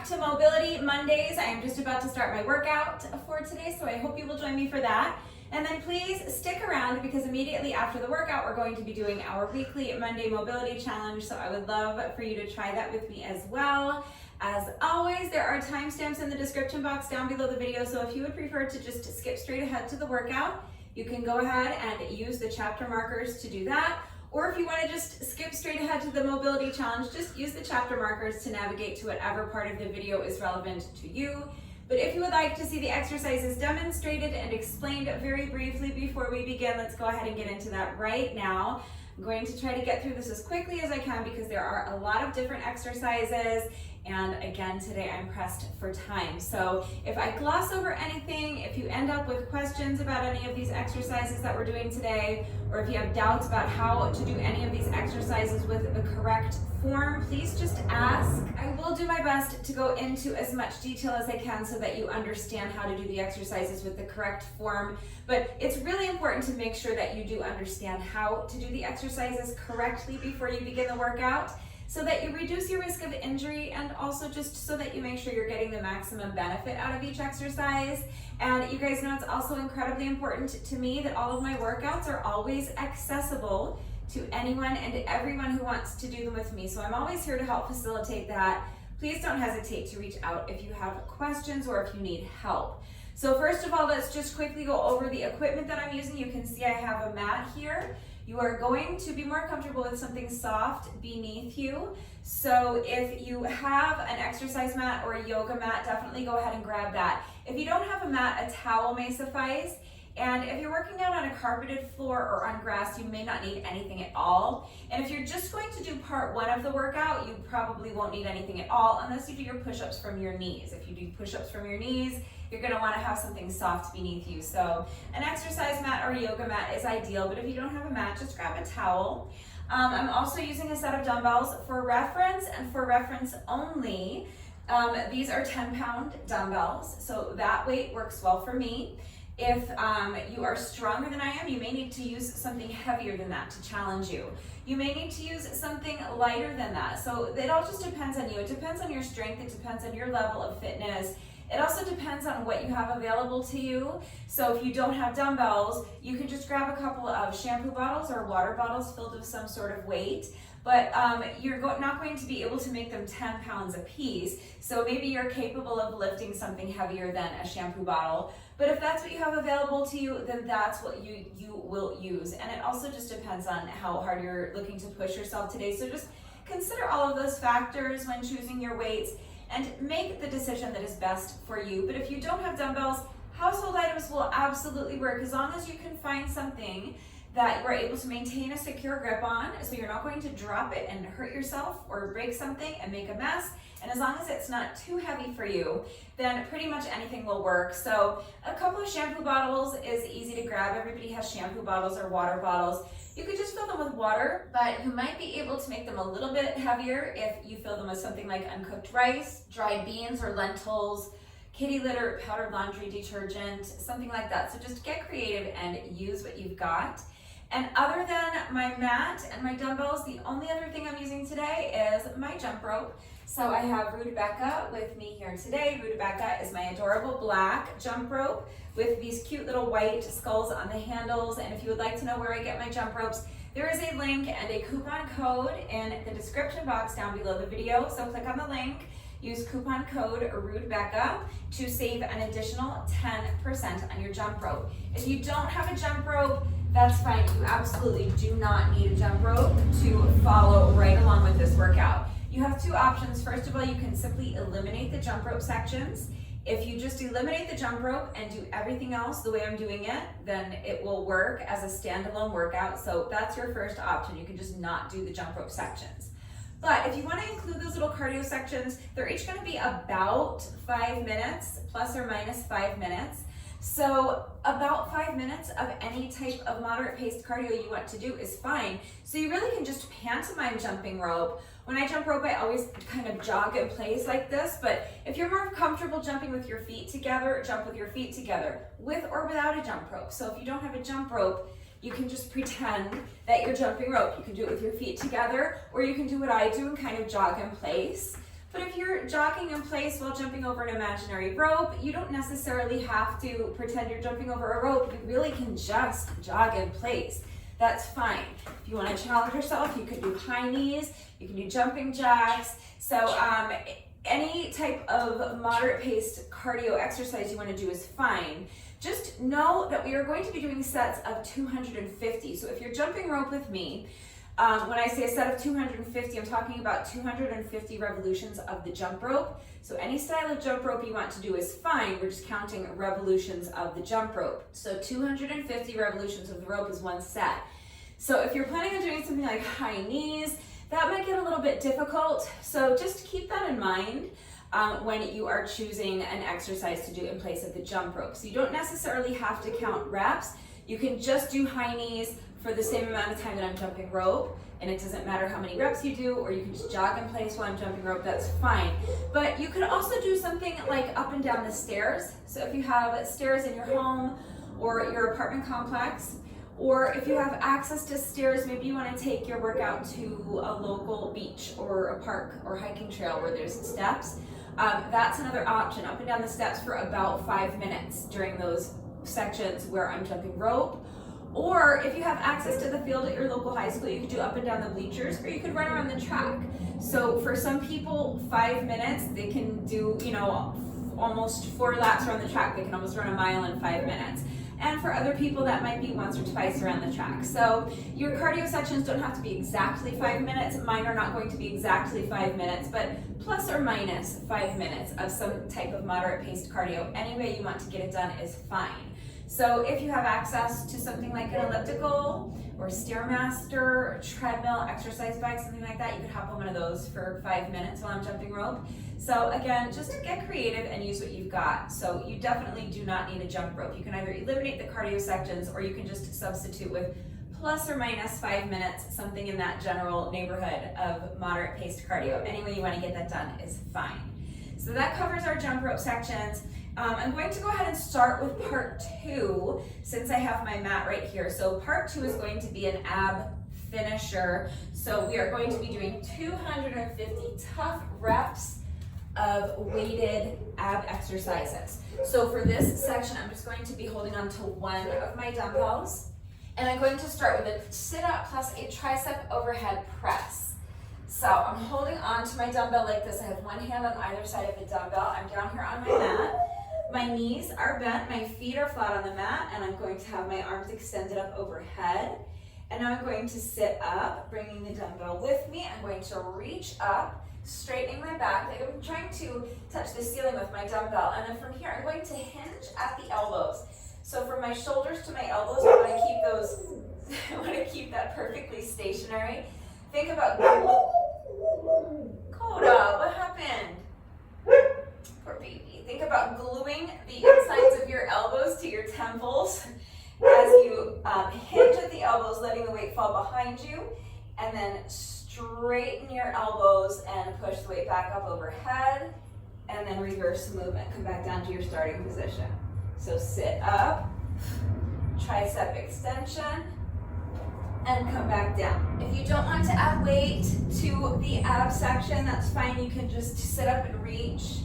to Mobility Mondays. I am just about to start my workout for today, so I hope you will join me for that. And then please stick around because immediately after the workout, we're going to be doing our weekly Monday Mobility Challenge, so I would love for you to try that with me as well. As always, there are timestamps in the description box down below the video, so if you would prefer to just skip straight ahead to the workout, you can go ahead and use the chapter markers to do that. Or if you want to just skip straight ahead to the mobility challenge, just use the chapter markers to navigate to whatever part of the video is relevant to you. But if you would like to see the exercises demonstrated and explained very briefly before we begin, let's go ahead and get into that right now. I'm going to try to get through this as quickly as I can because there are a lot of different exercises. And again, today I'm pressed for time. So if I gloss over anything, if you end up with questions about any of these exercises that we're doing today, or if you have doubts about how to do any of these exercises with the correct form, please just ask. I will do my best to go into as much detail as I can so that you understand how to do the exercises with the correct form. But it's really important to make sure that you do understand how to do the exercises correctly before you begin the workout, so that you reduce your risk of injury and also just so that you make sure you're getting the maximum benefit out of each exercise. And you guys know it's also incredibly important to me that all of my workouts are always accessible to anyone and everyone who wants to do them with me. So I'm always here to help facilitate that. Please don't hesitate to reach out if you have questions or if you need help. So first of all, let's just quickly go over the equipment that I'm using. You can see I have a mat here. You are going to be more comfortable with something soft beneath you. So if you have an exercise mat or a yoga mat, definitely go ahead and grab that. If you don't have a mat, a towel may suffice. And if you're working out on a carpeted floor or on grass, you may not need anything at all. And if you're just going to do part one of the workout, you probably won't need anything at all unless you do your push-ups from your knees. If you do push-ups from your knees, you're gonna wanna have something soft beneath you. So an exercise mat or yoga mat is ideal, but if you don't have a mat, just grab a towel. I'm also using a set of dumbbells for reference and for reference only. These are 10-pound dumbbells, so that weight works well for me. If you are stronger than I am, you may need to use something heavier than that to challenge you. You may need to use something lighter than that. So it all just depends on you. It depends on your strength. It depends on your level of fitness. It also depends on what you have available to you. So if you don't have dumbbells, you can just grab a couple of shampoo bottles or water bottles filled with some sort of weight. But you're not going to be able to make them 10 pounds a piece. So maybe you're capable of lifting something heavier than a shampoo bottle. But if that's what you have available to you, then that's what you will use. And it also just depends on how hard you're looking to push yourself today. So just consider all of those factors when choosing your weights and make the decision that is best for you. But if you don't have dumbbells, household items will absolutely work as long as you can find something that you are able to maintain a secure grip on, so you're not going to drop it and hurt yourself or break something and make a mess. And as long as it's not too heavy for you, then pretty much anything will work. So a couple of shampoo bottles is easy to grab. Everybody has shampoo bottles or water bottles. You could just fill them with water, but you might be able to make them a little bit heavier if you fill them with something like uncooked rice, dried beans or lentils, kitty litter, powdered laundry detergent, something like that. So just get creative and use what you've got. And other than my mat and my dumbbells, the only other thing I'm using today is my jump rope. So I have Rebecca with me here today. Rebecca is my adorable black jump rope with these cute little white skulls on the handles. And if you would like to know where I get my jump ropes, there is a link and a coupon code in the description box down below the video. So click on the link, use coupon code Rebecca to save an additional 10% on your jump rope. If you don't have a jump rope, that's fine. You absolutely do not need a jump rope to follow right along with this workout. You have two options. First of all, you can simply eliminate the jump rope sections. If you just eliminate the jump rope and do everything else the way I'm doing it, then it will work as a standalone workout. So that's your first option. You can just not do the jump rope sections. But if you want to include those little cardio sections, they're each going to be about 5 minutes, plus or minus 5 minutes. So about 5 minutes of any type of moderate paced cardio you want to do is fine. So you really can just pantomime jumping rope. When I jump rope, I always kind of jog in place like this, but if you're more comfortable jumping with your feet together, jump with your feet together, with or without a jump rope. So if you don't have a jump rope, you can just pretend that you're jumping rope. You can do it with your feet together, or you can do what I do and kind of jog in place. But if you're jogging in place while jumping over an imaginary rope, you don't necessarily have to pretend you're jumping over a rope. You really can just jog in place. That's fine. If you want to challenge yourself, you could do high knees, you can do jumping jacks. So any type of moderate paced cardio exercise you want to do is fine. Just know that we are going to be doing sets of 250. So if you're jumping rope with me, when I say a set of 250, I'm talking about 250 revolutions of the jump rope. So any style of jump rope you want to do is fine. We're just counting revolutions of the jump rope. So 250 revolutions of the rope is one set. So if you're planning on doing something like high knees, that might get a little bit difficult. So just keep that in mind when you are choosing an exercise to do in place of the jump rope. So you don't necessarily have to count reps. You can just do high knees for the same amount of time that I'm jumping rope, and it doesn't matter how many reps you do, or you can just jog in place while I'm jumping rope, that's fine. But you could also do something like up and down the stairs. So if you have stairs in your home or your apartment complex, or if you have access to stairs, maybe you want to take your workout to a local beach or a park or hiking trail where there's steps. That's another option, up and down the steps for about 5 minutes during those sections where I'm jumping rope. Or if you have access to the field at your local high school, you could do up and down the bleachers, or you could run around the track. So for some people, 5 minutes, they can do, almost 4 laps around the track. They can almost run a mile in 5 minutes. And for other people, that might be once or twice around the track. So your cardio sections don't have to be exactly 5 minutes. Mine are not going to be exactly 5 minutes, but plus or minus 5 minutes of some type of moderate paced cardio. Any way you want to get it done is fine. So if you have access to something like an elliptical or Stairmaster, treadmill, exercise bike, something like that, you could hop on one of those for 5 minutes while I'm jumping rope. So again, just get creative and use what you've got. So you definitely do not need a jump rope. You can either eliminate the cardio sections, or you can just substitute with plus or minus 5 minutes, something in that general neighborhood of moderate paced cardio. Any way you want to get that done is fine. So that covers our jump rope sections. I'm going to go ahead and start with part 2 since I have my mat right here. So part 2 is going to be an ab finisher. So we are going to be doing 250 tough reps of weighted ab exercises. So for this section, I'm just going to be holding on to one of my dumbbells, and I'm going to start with a sit-up plus a tricep overhead press. So I'm holding on to my dumbbell like this. I have one hand on either side of the dumbbell. I'm down here on my mat. My knees are bent, my feet are flat on the mat, and I'm going to have my arms extended up overhead. And now I'm going to sit up, bringing the dumbbell with me. I'm going to reach up, straightening my back. Like I'm trying to touch the ceiling with my dumbbell. And then from here, I'm going to hinge at the elbows. So from my shoulders to my elbows, I want to keep those, I want to keep that perfectly stationary. Think about, Coda, what happened? Poor baby. Think about gluing the insides of your elbows to your temples as you hinge at the elbows, letting the weight fall behind you, and then straighten your elbows and push the weight back up overhead, and then reverse the movement. Come back down to your starting position. So sit up, tricep extension, and come back down. If you don't want to add weight to the ab section, that's fine. You can just sit up and reach.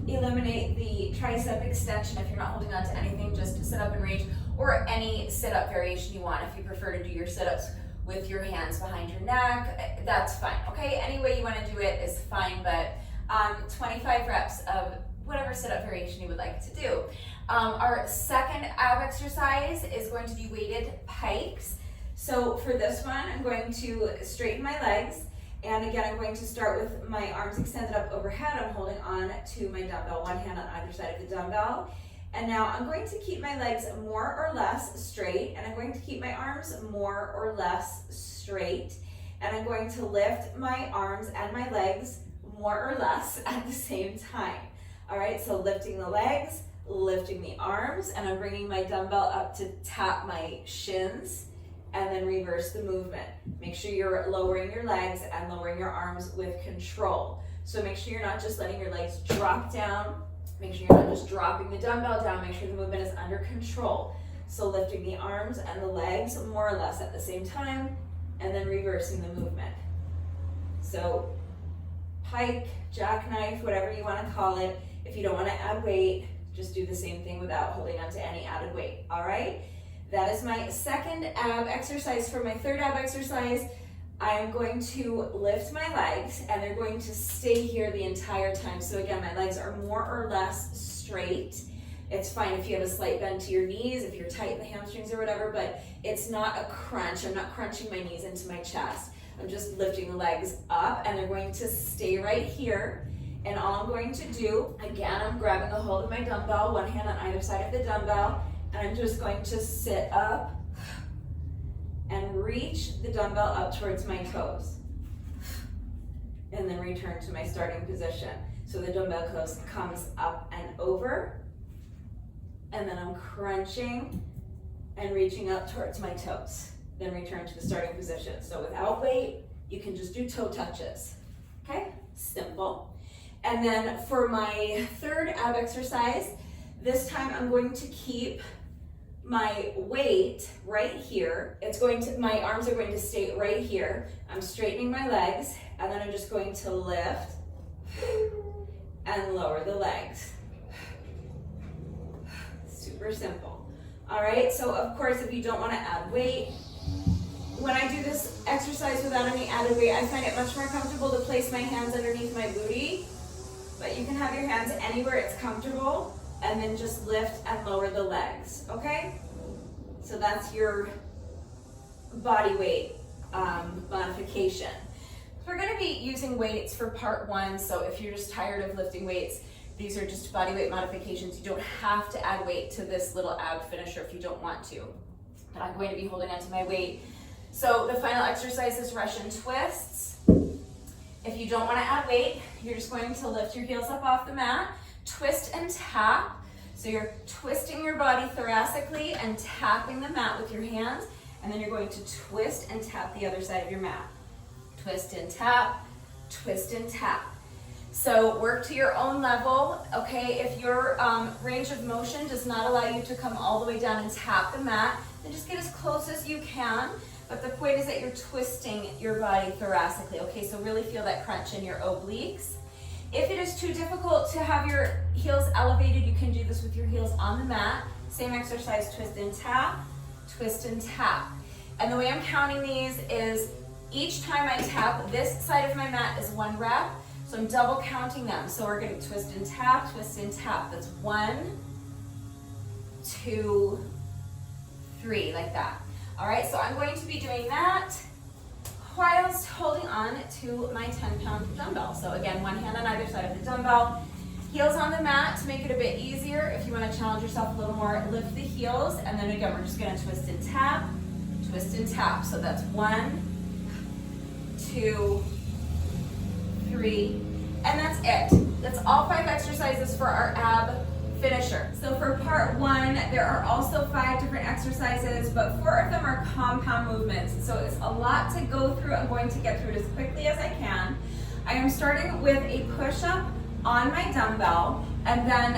Eliminate the tricep extension if you're not holding on to anything, just sit up and reach, or any sit-up variation you want. If you prefer to do your sit-ups with your hands behind your neck, that's fine, okay? Any way you want to do it is fine, but 25 reps of whatever sit-up variation you would like to do. Our second ab exercise is going to be weighted pikes. So for this one, I'm going to straighten my legs. And again, I'm going to start with my arms extended up overhead. I'm holding on to my dumbbell, one hand on either side of the dumbbell. And now I'm going to keep my legs more or less straight, and I'm going to keep my arms more or less straight. And I'm going to lift my arms and my legs more or less at the same time. All right, so lifting the legs, lifting the arms, and I'm bringing my dumbbell up to tap my shins, and then reverse the movement. Make sure you're lowering your legs and lowering your arms with control. So make sure you're not just letting your legs drop down. Make sure you're not just dropping the dumbbell down. Make sure the movement is under control. So lifting the arms and the legs more or less at the same time, and then reversing the movement. So pike, jackknife, whatever you want to call it. If you don't want to add weight, just do the same thing without holding on to any added weight, all right? That is my second ab exercise. For my third ab exercise, I am going to lift my legs and they're going to stay here the entire time. So again, my legs are more or less straight. It's fine if you have a slight bend to your knees, if you're tight in the hamstrings or whatever, but it's not a crunch. I'm not crunching my knees into my chest. I'm just lifting the legs up and they're going to stay right here. And all I'm going to do, again, I'm grabbing a hold of my dumbbell, one hand on either side of the dumbbell, and I'm just going to sit up and reach the dumbbell up towards my toes. And then return to my starting position. So the dumbbell comes up and over, and then I'm crunching and reaching up towards my toes. Then return to the starting position. So without weight, you can just do toe touches, okay? Simple. And then for my third ab exercise, this time I'm going to keep my weight right here. My arms are going to stay right here. I'm straightening my legs, and then I'm just going to lift and lower the legs. Super simple. All right, so of course, if you don't want to add weight, when I do this exercise without any added weight, I find it much more comfortable to place my hands underneath my booty, but you can have your hands anywhere it's comfortable, and then just lift and lower the legs, okay? So that's your body weight modification. We're gonna be using weights for part one, so if you're just tired of lifting weights, these are just body weight modifications. You don't have to add weight to this little ab finisher if you don't want to. But I'm going to be holding onto my weight. So the final exercise is Russian twists. If you don't want to add weight, you're just going to lift your heels up off the mat, twist and tap. So you're twisting your body thoracically and tapping the mat with your hands, and then you're going to twist and tap the other side of your mat. Twist and tap, twist and tap. So work to your own level, okay? If your range of motion does not allow you to come all the way down and tap the mat, then just get as close as you can. But the point is that you're twisting your body thoracically, okay? So really feel that crunch in your obliques. If it is too difficult to have your heels elevated, you can do this with your heels on the mat. Same exercise, twist and tap, twist and tap. And the way I'm counting these is each time I tap this side of my mat is 1 rep. So I'm double counting them. So we're going to twist and tap, twist and tap. That's 1, 2, 3, like that. All right, so I'm going to be doing that whilst holding on to my 10-pound dumbbell. So again, one hand on either side of the dumbbell, heels on the mat to make it a bit easier. If you want to challenge yourself a little more, lift the heels, and then again, we're just going to twist and tap, twist and tap. So that's 1, 2, 3, and that's it. That's all 5 exercises for our ab finisher. So for part 1, there are also 5 different exercises, but 4 of them are compound movements. So it's a lot to go through. I'm going to get through it as quickly as I can. I am starting with a push-up on my dumbbell, and then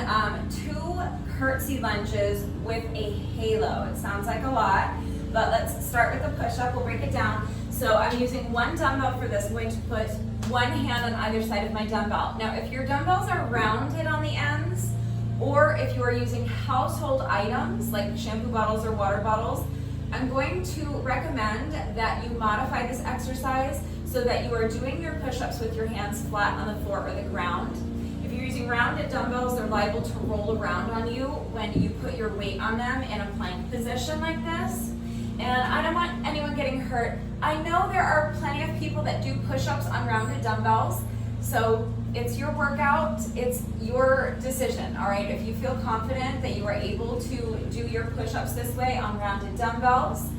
2 curtsey lunges with a halo. It sounds like a lot, but let's start with the push-up. We'll break it down. So I'm using 1 dumbbell for this. I'm going to put 1 hand on either side of my dumbbell. Now, if your dumbbells are rounded on the ends, or if you are using household items like shampoo bottles or water bottles, I'm going to recommend that you modify this exercise so that you are doing your push-ups with your hands flat on the floor or the ground. If you're using rounded dumbbells, they're liable to roll around on you when you put your weight on them in a plank position like this. And I don't want anyone getting hurt. I know there are plenty of people that do push-ups on rounded dumbbells, so it's your workout, it's your decision, all right? If you feel confident that you are able to do your push-ups this way on rounded dumbbells,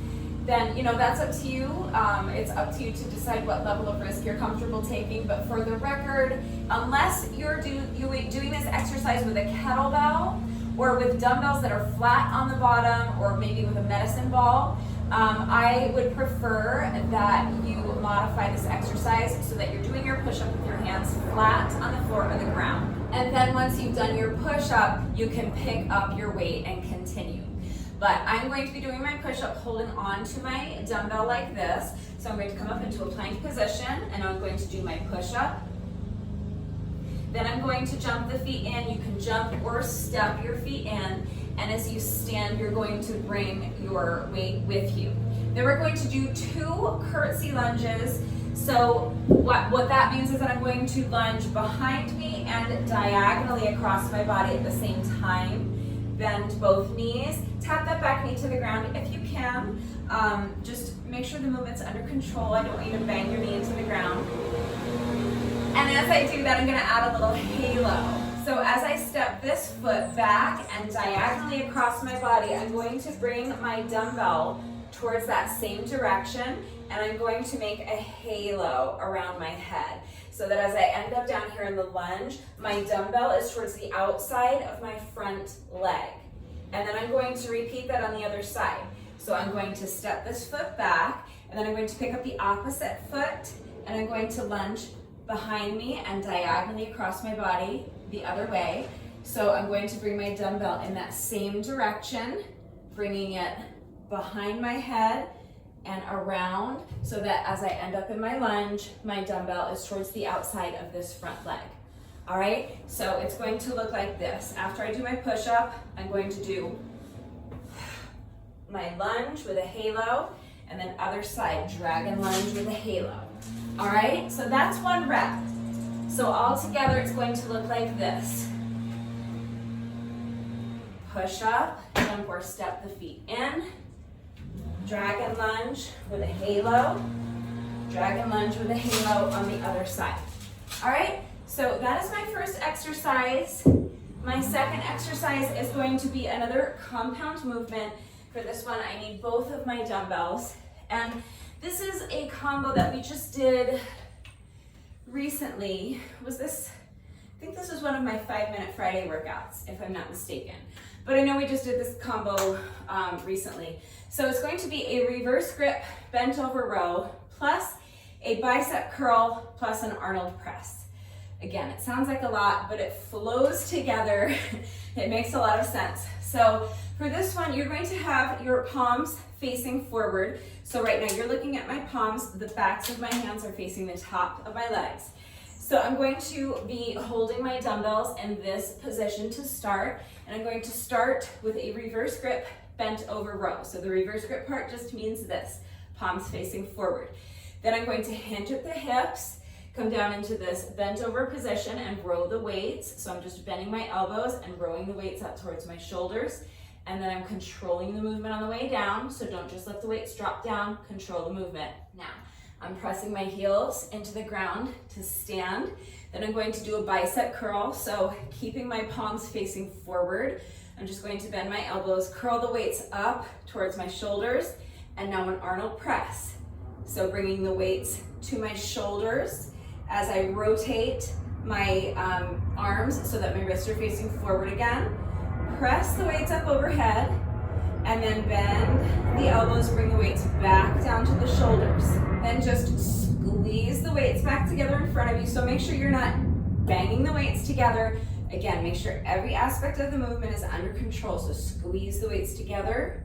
then that's up to you. It's up to you to decide what level of risk you're comfortable taking, but for the record, unless you're doing this exercise with a kettlebell or with dumbbells that are flat on the bottom, or maybe with a medicine ball, I would prefer that you modify this exercise so that you're doing your push-up with your hands flat on the floor or the ground. And then once you've done your push-up, you can pick up your weight and continue. But I'm going to be doing my push-up holding on to my dumbbell like this. So I'm going to come up into a plank position, and I'm going to do my push-up, Then I'm going to jump the feet in. You can jump or step your feet in. And as you stand, you're going to bring your weight with you. Then we're going to do 2 curtsey lunges. So what that means is that I'm going to lunge behind me and diagonally across my body at the same time. Bend both knees. Tap that back knee to the ground if you can. Just make sure the movement's under control. I don't want you to bang your knee into the ground. And as I do that, I'm going to add a little halo. So as I step this foot back and diagonally across my body, I'm going to bring my dumbbell towards that same direction, and I'm going to make a halo around my head. So that as I end up down here in the lunge, my dumbbell is towards the outside of my front leg. And then I'm going to repeat that on the other side. So I'm going to step this foot back, and then I'm going to pick up the opposite foot, and I'm going to lunge behind me and diagonally across my body the other way. So I'm going to bring my dumbbell in that same direction, bringing it behind my head and around, so that as I end up in my lunge, my dumbbell is towards the outside of this front leg. All right, so it's going to look like this. After I do my push-up, I'm going to do my lunge with a halo, and then other side, dragon lunge with a halo. All right, so that's 1 rep. So all together, it's going to look like this. Push up, jump or step the feet in. Dragon lunge with a halo. Dragon lunge with a halo on the other side. All right, so that is my first exercise. My second exercise is going to be another compound movement. For this one, I need both of my dumbbells. And this is a combo that we just did recently. I think this was one of my 5-minute Friday workouts, if I'm not mistaken. But I know we just did this combo recently. So it's going to be a reverse grip bent over row plus a bicep curl plus an Ahhnold press. Again, it sounds like a lot, but it flows together. It makes a lot of sense. So for this one, you're going to have your palms facing forward. So right now you're looking at my palms, the backs of my hands are facing the top of my legs. So I'm going to be holding my dumbbells in this position to start, and I'm going to start with a reverse grip bent over row. So the reverse grip part just means this, palms facing forward. Then I'm going to hinge at the hips, come down into this bent over position and row the weights. So I'm just bending my elbows and rowing the weights up towards my shoulders. And then I'm controlling the movement on the way down. So don't just let the weights drop down, control the movement. Now, I'm pressing my heels into the ground to stand. Then I'm going to do a bicep curl. So keeping my palms facing forward, I'm just going to bend my elbows, curl the weights up towards my shoulders, and now an Ahhnold press. So bringing the weights to my shoulders as I rotate my arms so that my wrists are facing forward again. Press the weights up overhead, and then bend the elbows, bring the weights back down to the shoulders. Then just squeeze the weights back together in front of you. So make sure you're not banging the weights together. Again, make sure every aspect of the movement is under control. So squeeze the weights together,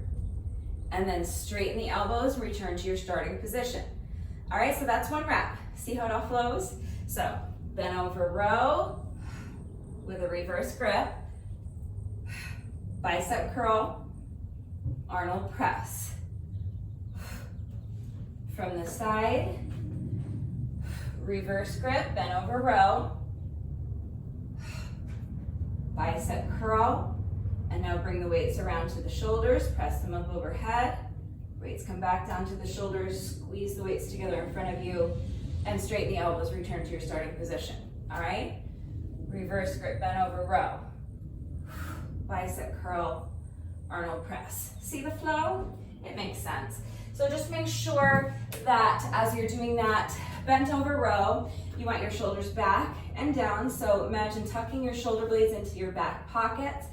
and then straighten the elbows, return to your starting position. All right, so that's 1 rep. See how it all flows? So bend over row with a reverse grip, bicep curl, Ahhnold press. From the side, reverse grip, bend over row, bicep curl, and now bring the weights around to the shoulders, press them up overhead, weights come back down to the shoulders, squeeze the weights together in front of you, and straighten the elbows, return to your starting position. All right? Reverse grip, bend over row, bicep curl, Ahhnold press. See the flow? It makes sense. So just make sure that as you're doing that bent over row, you want your shoulders back and down. So imagine tucking your shoulder blades into your back pockets.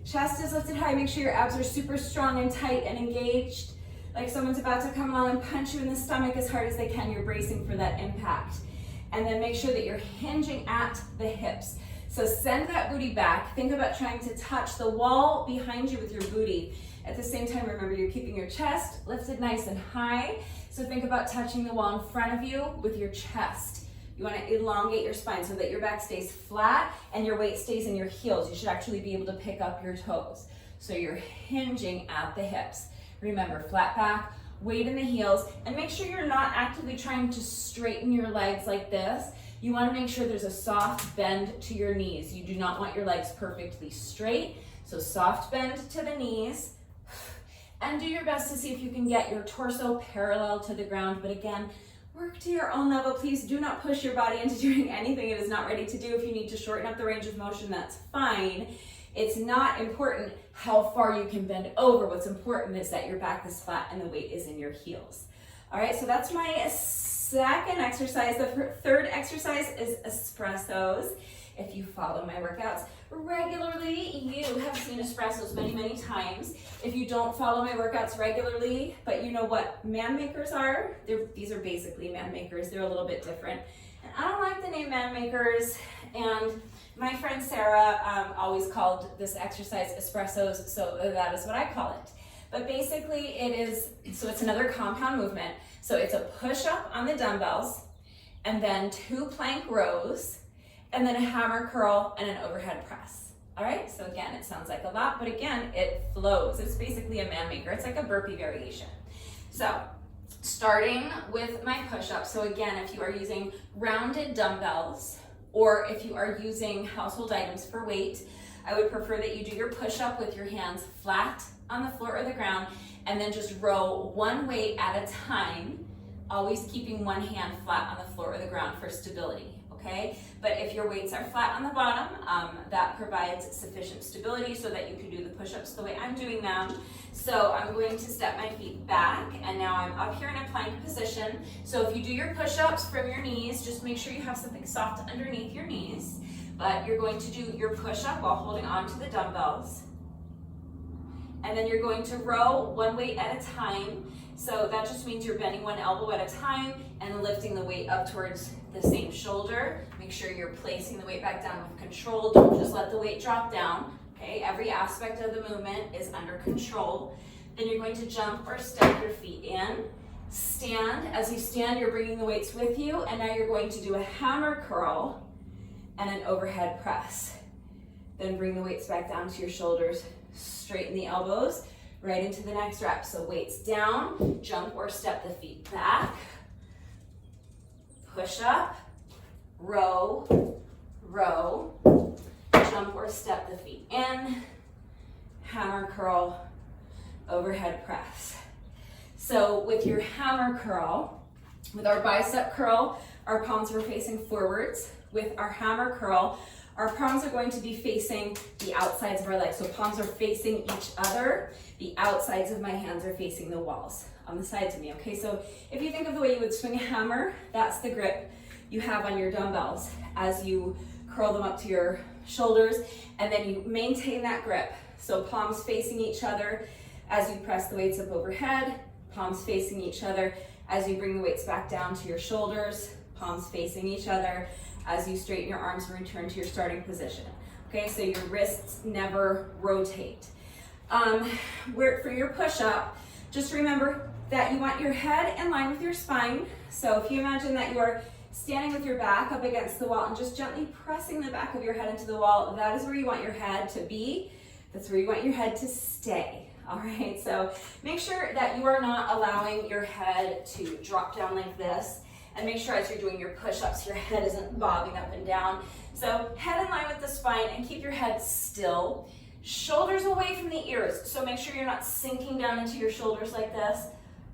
Chest is lifted high. Make sure your abs are super strong and tight and engaged. Like someone's about to come along and punch you in the stomach as hard as they can. You're bracing for that impact. And then make sure that you're hinging at the hips. So send that booty back. Think about trying to touch the wall behind you with your booty. At the same time, remember you're keeping your chest lifted nice and high. So think about touching the wall in front of you with your chest. You want to elongate your spine so that your back stays flat and your weight stays in your heels. You should actually be able to pick up your toes. So you're hinging at the hips. Remember, flat back, weight in the heels, and make sure you're not actively trying to straighten your legs like this. You want to make sure there's a soft bend to your knees. You do not want your legs perfectly straight. So soft bend to the knees. And do your best to see if you can get your torso parallel to the ground. But again, work to your own level. Please do not push your body into doing anything it is not ready to do. If you need to shorten up the range of motion, that's fine. It's not important how far you can bend over. What's important is that your back is flat and the weight is in your heels. All right, so that's my second exercise. The third exercise is espressos. If you follow my workouts regularly, you have seen espressos many, many times. If you don't follow my workouts regularly, but you know what man makers are, these are basically man makers. They're a little bit different. And I don't like the name man makers. And my friend Sarah always called this exercise espressos, so that is what I call it. But basically it is, so it's another compound movement. So it's a push-up on the dumbbells, and then 2 plank rows, and then a hammer curl and an overhead press. All right, so again, it sounds like a lot, but again, it flows. It's basically a man maker. It's like a burpee variation. So starting with my push-up. So again, if you are using rounded dumbbells, or if you are using household items for weight, I would prefer that you do your push-up with your hands flat on the floor or the ground, and then just row one weight at a time, always keeping one hand flat on the floor or the ground for stability. Okay, but if your weights are flat on the bottom, that provides sufficient stability so that you can do the push-ups the way I'm doing them. So I'm going to step my feet back, and now I'm up here in a plank position. So if you do your push-ups from your knees, just make sure you have something soft underneath your knees. But you're going to do your push-up while holding on to the dumbbells. And then you're going to row one weight at a time. So that just means you're bending one elbow at a time and lifting the weight up towards the same shoulder. Make sure you're placing the weight back down with control. Don't just let the weight drop down. Okay, every aspect of the movement is under control. Then you're going to jump or step your feet in. Stand. As you stand, you're bringing the weights with you, and now you're going to do a hammer curl and an overhead press. Then bring the weights back down to your shoulders. Straighten the elbows right into the next rep. So weights down, jump or step the feet back, push up, row, row, jump or step the feet in, hammer curl, overhead press. So with your hammer curl, with our bicep curl, our palms are facing forwards. With our hammer curl, our palms are going to be facing the outsides of our legs. So palms are facing each other. The outsides of my hands are facing the walls on the sides of me, okay? So if you think of the way you would swing a hammer, that's the grip you have on your dumbbells as you curl them up to your shoulders, and then you maintain that grip. So palms facing each other as you press the weights up overhead, palms facing each other as you bring the weights back down to your shoulders, palms facing each other as you straighten your arms and return to your starting position. Okay, so your wrists never rotate. For your push-up, just remember that you want your head in line with your spine. So if you imagine that you are standing with your back up against the wall and just gently pressing the back of your head into the wall, that is where you want your head to be. That's where you want your head to stay. All right, so make sure that you are not allowing your head to drop down like this. And make sure as you're doing your push-ups, your head isn't bobbing up and down. So head in line with the spine and keep your head still. Shoulders away from the ears. So make sure you're not sinking down into your shoulders like this.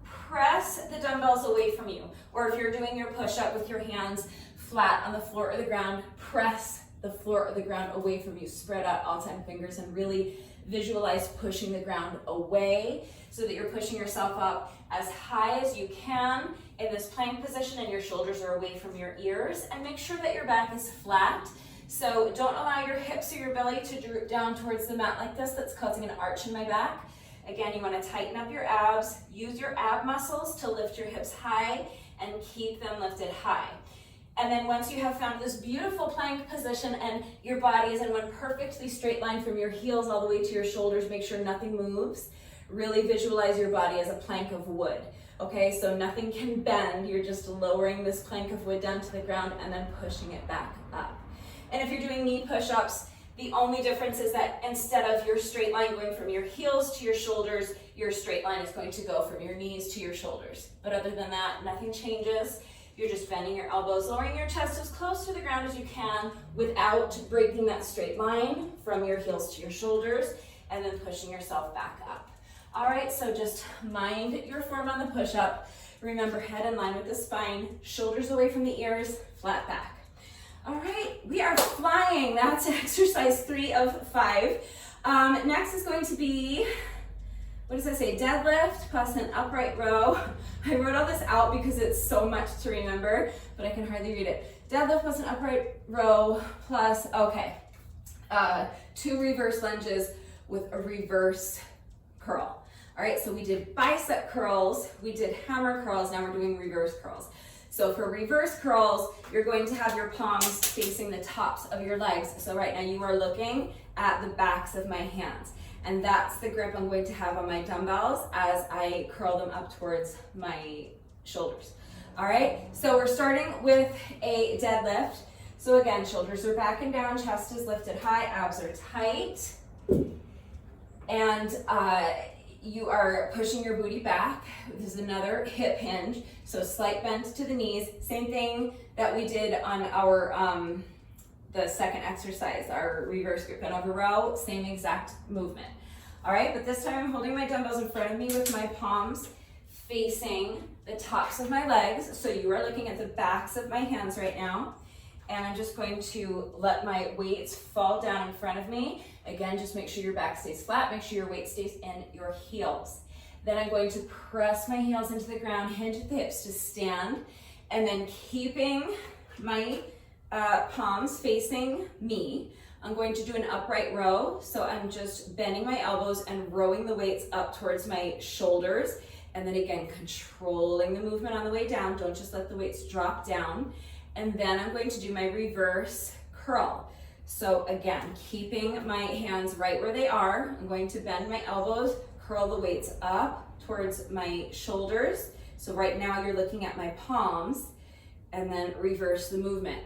Press the dumbbells away from you. Or if you're doing your push-up with your hands flat on the floor or the ground, press the floor or the ground away from you. Spread out all 10 fingers and really visualize pushing the ground away so that you're pushing yourself up as high as you can in this plank position, and your shoulders are away from your ears. And make sure that your back is flat. So don't allow your hips or your belly to droop down towards the mat like this. That's causing an arch in my back. Again, you want to tighten up your abs. Use your ab muscles to lift your hips high and keep them lifted high. And then once you have found this beautiful plank position and your body is in one perfectly straight line from your heels all the way to your shoulders, make sure nothing moves. Really visualize your body as a plank of wood. Okay, so nothing can bend. You're just lowering this plank of wood down to the ground and then pushing it back up. And if you're doing knee push-ups, the only difference is that instead of your straight line going from your heels to your shoulders, your straight line is going to go from your knees to your shoulders. But other than that, nothing changes. You're just bending your elbows, lowering your chest as close to the ground as you can without breaking that straight line from your heels to your shoulders, and then pushing yourself back up. All right, so just mind your form on the push-up. Remember, head in line with the spine, shoulders away from the ears, flat back. All right, we are flying. That's exercise 3 of 5. Next is going to be, what does that say? Deadlift plus an upright row. I wrote all this out because it's so much to remember, but I can hardly read it. Deadlift plus an upright row plus, 2 reverse lunges with a reverse curl. All right, so we did bicep curls, we did hammer curls, now we're doing reverse curls. So for reverse curls, you're going to have your palms facing the tops of your legs. So right now you are looking at the backs of my hands. And that's the grip I'm going to have on my dumbbells as I curl them up towards my shoulders. All right, so we're starting with a deadlift. So again, shoulders are back and down, chest is lifted high, abs are tight. And you are pushing your booty back. This is another hip hinge. So slight bend to the knees. Same thing that we did on our the second exercise, our reverse grip and over row, same exact movement. All right, but this time I'm holding my dumbbells in front of me with my palms facing the tops of my legs. So you are looking at the backs of my hands right now. And I'm just going to let my weights fall down in front of me. Again, just make sure your back stays flat, make sure your weight stays in your heels. Then I'm going to press my heels into the ground, hinge at the hips to stand, and then keeping my palms facing me, I'm going to do an upright row. So I'm just bending my elbows and rowing the weights up towards my shoulders. And then again, controlling the movement on the way down. Don't just let the weights drop down. And then I'm going to do my reverse curl. So again, keeping my hands right where they are, I'm going to bend my elbows, curl the weights up towards my shoulders. So right now you're looking at my palms, and then reverse the movement.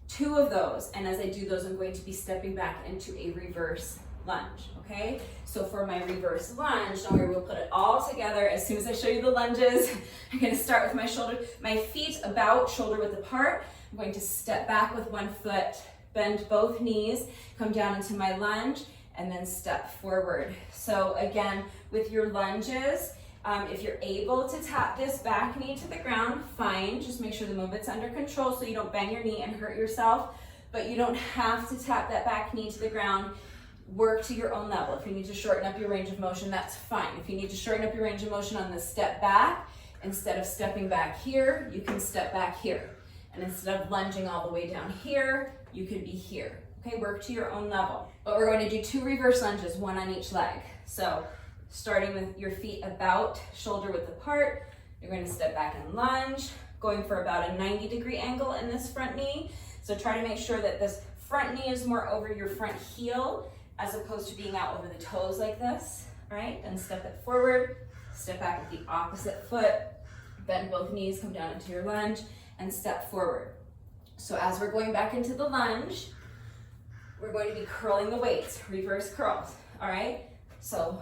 2 of those, and as I do those, I'm going to be stepping back into a reverse lunge, okay? So for my reverse lunge, don't worry, we'll put it all together as soon as I show you the lunges. I'm gonna start with my shoulder, my feet about shoulder width apart. I'm going to step back with one foot, bend both knees, come down into my lunge, and then step forward. So again, with your lunges, if you're able to tap this back knee to the ground, fine. Just make sure the movement's under control so you don't bang your knee and hurt yourself, but you don't have to tap that back knee to the ground. Work to your own level. If you need to shorten up your range of motion, that's fine. If you need to shorten up your range of motion on the step back, instead of stepping back here, you can step back here. And instead of lunging all the way down here, you could be here. Okay, work to your own level. But we're going to do 2 reverse lunges, 1 on each leg. So starting with your feet about shoulder width apart, you're going to step back and lunge, going for about a 90-degree angle in this front knee. So try to make sure that this front knee is more over your front heel as opposed to being out over the toes like this. All right, then step it forward, step back with the opposite foot, bend both knees, come down into your lunge, and step forward. So as we're going back into the lunge, we're going to be curling the weights, reverse curls, all right? So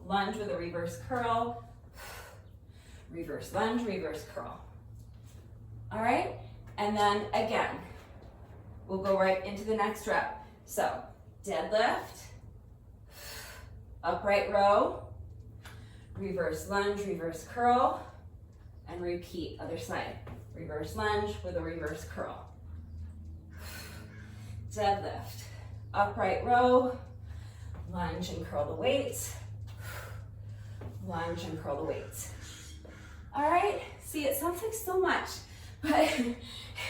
lunge with a reverse curl, reverse lunge, reverse curl. All right, and then again, we'll go right into the next rep. So deadlift, upright row, reverse lunge, reverse curl, and repeat other side. Reverse lunge with a reverse curl. Deadlift, upright row, lunge and curl the weights, lunge and curl the weights. All right, see, it sounds like so much, but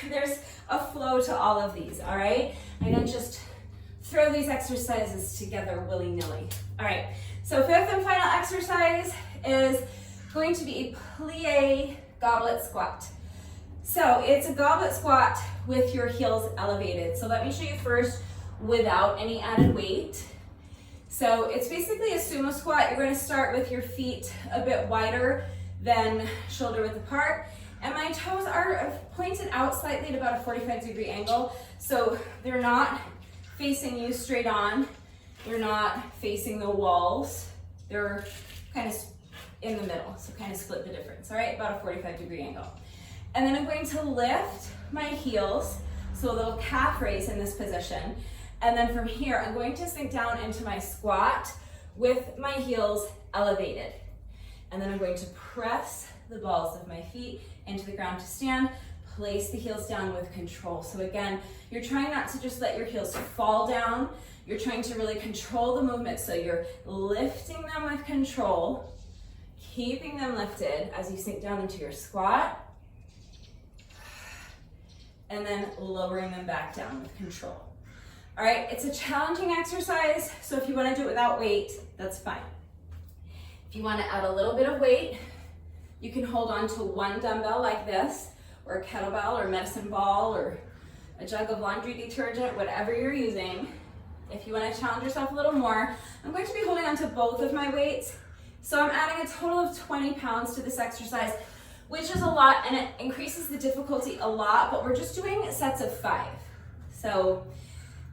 there's a flow to all of these, all right? I don't just throw these exercises together willy-nilly. All right, so 5th and final exercise is going to be a plie goblet squat. So it's a goblet squat with your heels elevated. So let me show you first without any added weight. So it's basically a sumo squat. You're going to start with your feet a bit wider then shoulder width apart. And my toes are pointed out slightly at about a 45-degree angle, so they're not facing you straight on. They're not facing the walls. They're kind of in the middle, so kind of split the difference, all right? About a 45-degree angle. And then I'm going to lift my heels, so a little calf raise in this position. And then from here, I'm going to sink down into my squat with my heels elevated. And then I'm going to press the balls of my feet into the ground to stand, place the heels down with control. So again, you're trying not to just let your heels fall down. You're trying to really control the movement. So you're lifting them with control, keeping them lifted as you sink down into your squat, and then lowering them back down with control. All right, it's a challenging exercise, so if you want to do it without weight, that's fine. If you want to add a little bit of weight, you can hold on to one dumbbell like this, or a kettlebell, or medicine ball, or a jug of laundry detergent, whatever you're using. If you want to challenge yourself a little more, I'm going to be holding on to both of my weights. So I'm adding a total of 20 pounds to this exercise, which is a lot, and it increases the difficulty a lot, but we're just doing sets of 5. So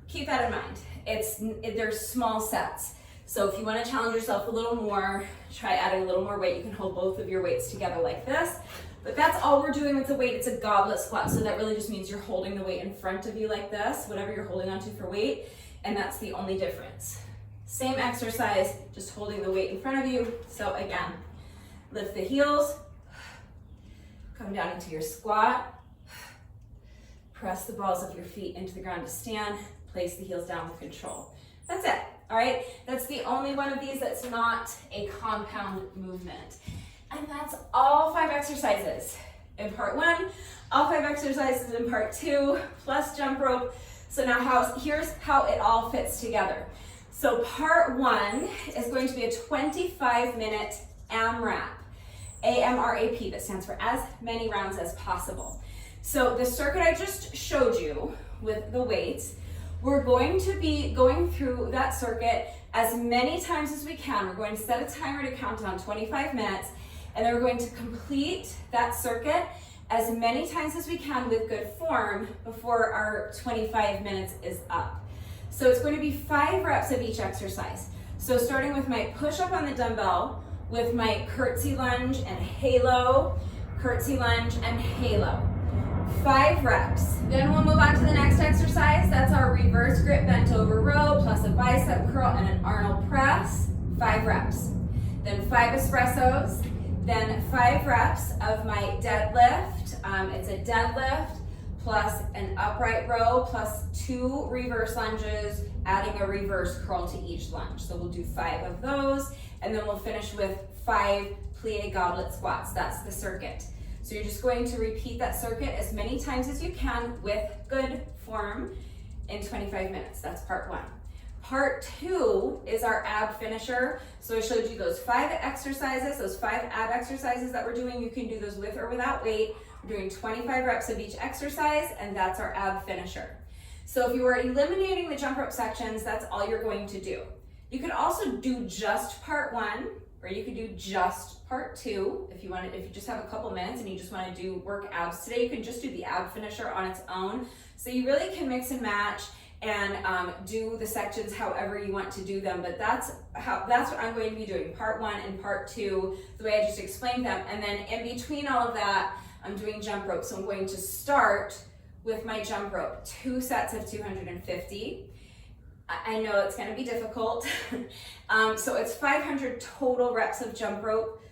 keep that in mind. They're small sets. So if you want to challenge yourself a little more, try adding a little more weight. You can hold both of your weights together like this. But that's all we're doing with the weight. It's a goblet squat, so that really just means you're holding the weight in front of you like this, whatever you're holding onto for weight, and that's the only difference. Same exercise, just holding the weight in front of you. So again, lift the heels, come down into your squat, press the balls of your feet into the ground to stand, place the heels down with control. That's it, all right? That's the only one of these that's not a compound movement. And that's all 5 exercises in part 1, all 5 exercises in part 2, plus jump rope. So now here's how it all fits together. So part 1 is going to be a 25-minute AMRAP, A-M-R-A-P, that stands for as many rounds as possible. So the circuit I just showed you with the weights, we're going to be going through that circuit as many times as we can. We're going to set a timer to count down 25 minutes, and then we're going to complete that circuit as many times as we can with good form before our 25 minutes is up. So it's going to be 5 reps of each exercise. So starting with my push-up on the dumbbell, with my curtsey lunge and halo, curtsey lunge and halo. 5 reps. Then we'll move on to the next exercise. That's our reverse grip bent over row plus a bicep curl and an Ahhnold press. 5 reps. Then 5 espressos. Then 5 reps of my deadlift. It's a deadlift plus an upright row plus 2 reverse lunges, adding a reverse curl to each lunge. So we'll do 5 of those, and then we'll finish with 5 plie goblet squats. That's the circuit. So you're just going to repeat that circuit as many times as you can with good form in 25 minutes. That's part 1. Part 2 is our ab finisher. So I showed you those 5 exercises, those 5 ab exercises that we're doing. You can do those with or without weight. We're doing 25 reps of each exercise, and that's our ab finisher. So if you are eliminating the jump rope sections, that's all you're going to do. You could also do just part 1, or you could do just part 2 if you just have a couple minutes and you just want to work abs today. You can just do the ab finisher on its own. So you really can mix and match and do the sections however you want to do them. But that's what I'm going to be doing, part 1 and part 2, the way I just explained them. And then in between all of that, I'm doing jump rope. So I'm going to start with my jump rope, 2 sets of 250. I know it's going to be difficult. So it's 500 total reps of jump rope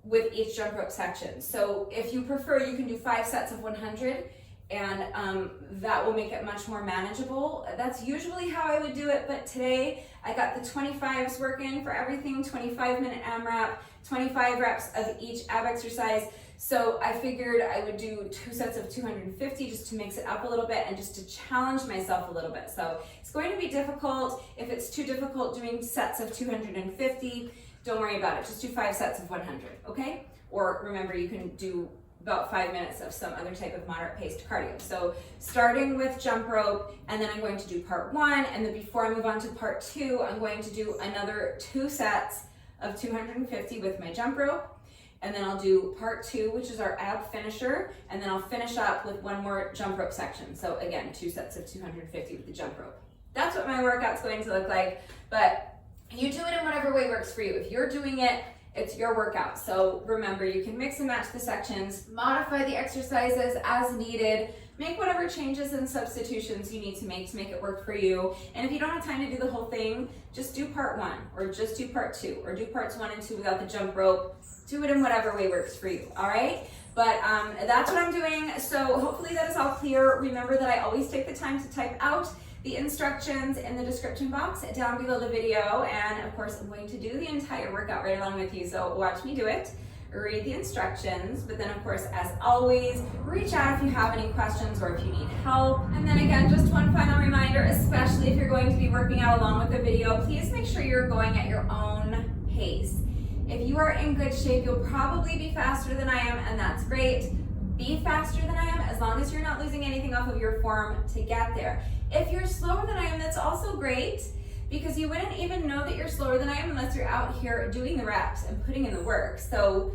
with each jump rope section. So if you prefer, you can do 5 sets of 100, and that will make it much more manageable. That's usually how I would do it, but today I got the 25s working for everything, 25-minute AMRAP, 25 reps of each ab exercise. So I figured I would do 2 sets of 250 just to mix it up a little bit and just to challenge myself a little bit. So it's going to be difficult. If it's too difficult doing sets of 250, don't worry about it. Just do 5 sets of 100, okay? Or remember, you can do about 5 minutes of some other type of moderate paced cardio. So starting with jump rope, and then I'm going to do part 1, and then before I move on to part 2, I'm going to do another 2 sets of 250 with my jump rope. and then I'll do part 2, which is our ab finisher, and then I'll finish up with one more jump rope section. So again, 2 sets of 250 with the jump rope. That's what my workout's going to look like, but you do it in whatever way works for you. If you're doing it, it's your workout. So remember, you can mix and match the sections, modify the exercises as needed, make whatever changes and substitutions you need to make it work for you. And if you don't have time to do the whole thing, just do part 1, or just do part 2, or do parts 1 and 2 without the jump rope. Do it in whatever way works for you, all right? But that's what I'm doing. So hopefully that is all clear. Remember that I always take the time to type out the instructions in the description box down below the video. And of course, I'm going to do the entire workout right along with you. So watch me do it, read the instructions, but then of course, as always, reach out if you have any questions or if you need help. And then again, just one final reminder, especially if you're going to be working out along with the video, please make sure you're going at your own pace. If you are in good shape, you'll probably be faster than I am, and that's great. Be faster than I am as long as you're not losing anything off of your form to get there. If you're slower than I am, that's also great, because you wouldn't even know that you're slower than I am unless you're out here doing the reps and putting in the work. So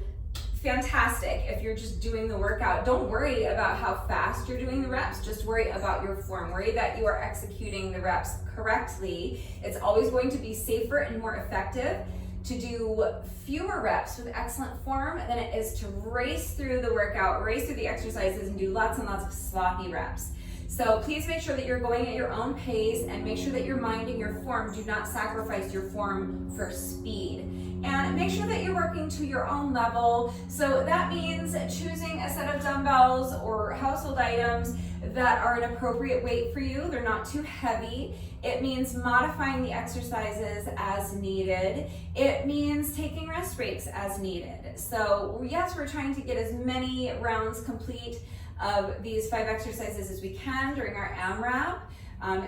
fantastic if you're just doing the workout. Don't worry about how fast you're doing the reps, just worry about your form. Worry that you are executing the reps correctly. It's always going to be safer and more effective to do fewer reps with excellent form than it is to race through the workout, race through the exercises, and do lots and lots of sloppy reps. So please make sure that you're going at your own pace, and make sure that you're minding your form. Do not sacrifice your form for speed. And make sure that you're working to your own level. So that means choosing a set of dumbbells or household items that are an appropriate weight for you. They're not too heavy. It means modifying the exercises as needed. It means taking rest breaks as needed. So yes, we're trying to get as many rounds complete of these 5 exercises as we can during our AMRAP.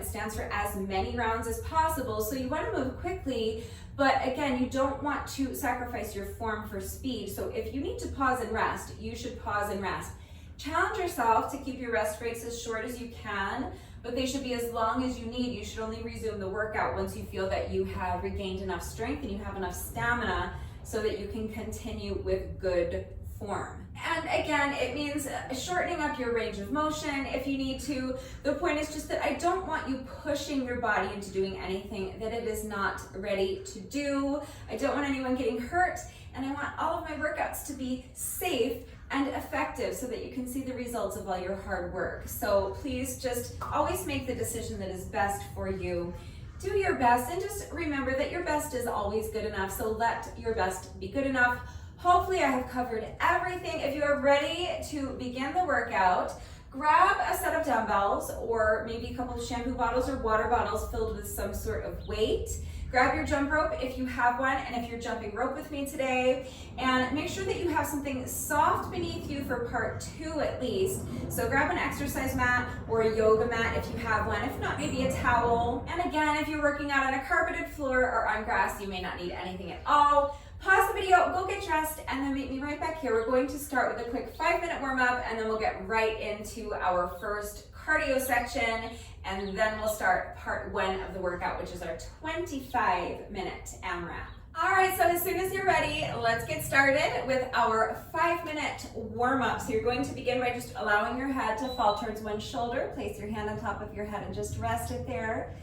It stands for as many rounds as possible. So you want to move quickly, but again, you don't want to sacrifice your form for speed. So if you need to pause and rest, you should pause and rest. Challenge yourself to keep your rest breaks as short as you can, but they should be as long as you need. You should only resume the workout once you feel that you have regained enough strength and you have enough stamina so that you can continue with good form. And again, it means shortening up your range of motion if you need to. The point is just that I don't want you pushing your body into doing anything that it is not ready to do. I don't want anyone getting hurt, and I want all of my workouts to be safe and effective so that you can see the results of all your hard work. So please just always make the decision that is best for you. Do your best, and just remember that your best is always good enough, so let your best be good enough. Hopefully I have covered everything. If you are ready to begin the workout, grab a set of dumbbells or maybe a couple of shampoo bottles or water bottles filled with some sort of weight. Grab your jump rope if you have one, and if you're jumping rope with me today, and make sure that you have something soft beneath you for part 2 at least. So grab an exercise mat or a yoga mat if you have one, if not maybe a towel. And again, if you're working out on a carpeted floor or on grass, you may not need anything at all. Pause the video, go get dressed, and then meet me right back here. We're going to start with a quick 5-minute warm-up, and then we'll get right into our first cardio section, and then we'll start part 1 of the workout, which is our 25-minute AMRAP. All right, so as soon as you're ready, let's get started with our 5-minute warm-up. So you're going to begin by just allowing your head to fall towards one shoulder. Place your hand on top of your head and just rest it there.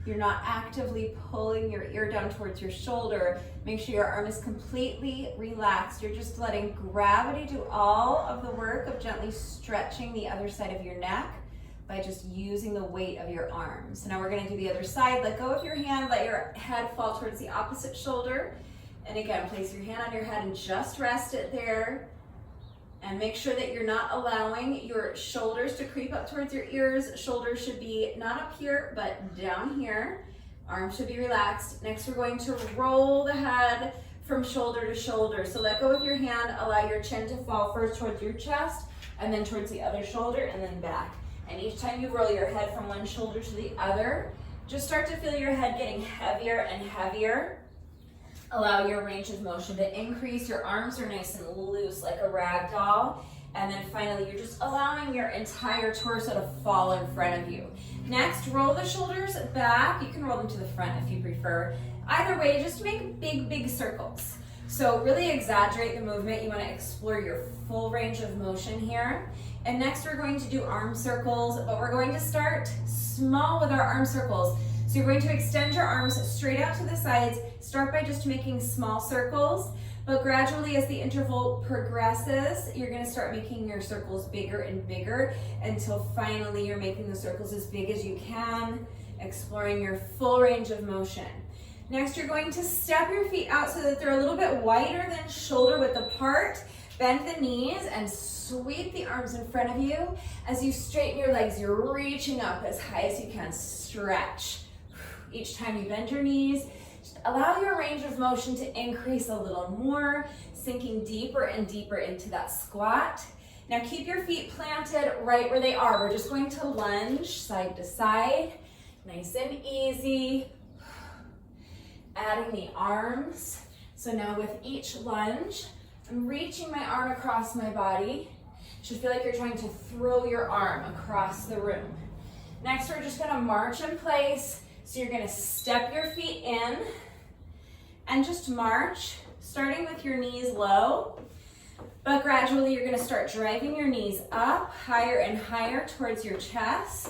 You're not actively pulling your ear down towards your shoulder. Make sure your arm is completely relaxed. You're just letting gravity do all of the work of gently stretching the other side of your neck by just using the weight of your arms. So now we're gonna do the other side. Let go of your hand, let your head fall towards the opposite shoulder. And again, place your hand on your head and just rest it there. And make sure that you're not allowing your shoulders to creep up towards your ears. Shoulders should be not up here, but down here. Arms should be relaxed. Next, we're going to roll the head from shoulder to shoulder. So let go of your hand, allow your chin to fall first towards your chest, and then towards the other shoulder, and then back. And each time you roll your head from one shoulder to the other, just start to feel your head getting heavier and heavier. Allow your range of motion to increase. Your arms are nice and loose like a rag doll. And then finally, you're just allowing your entire torso to fall in front of you. Next, roll the shoulders back. You can roll them to the front if you prefer. Either way, just make big, big circles. So really exaggerate the movement. You want to explore your full range of motion here. And next we're going to do arm circles, but we're going to start small with our arm circles. So you're going to extend your arms straight out to the sides. Start by just making small circles, but gradually as the interval progresses, you're going to start making your circles bigger and bigger until finally you're making the circles as big as you can, exploring your full range of motion. Next, you're going to step your feet out so that they're a little bit wider than shoulder width apart. Bend the knees and sweep the arms in front of you. As you straighten your legs, you're reaching up as high as you can. Stretch. Each time you bend your knees, just allow your range of motion to increase a little more, sinking deeper and deeper into that squat. Now keep your feet planted right where they are. We're just going to lunge side to side, nice and easy. Adding the arms. So now with each lunge, I'm reaching my arm across my body. You should feel like you're trying to throw your arm across the room. Next, we're just gonna march in place. So you're gonna step your feet in and just march, starting with your knees low, but gradually you're gonna start driving your knees up higher and higher towards your chest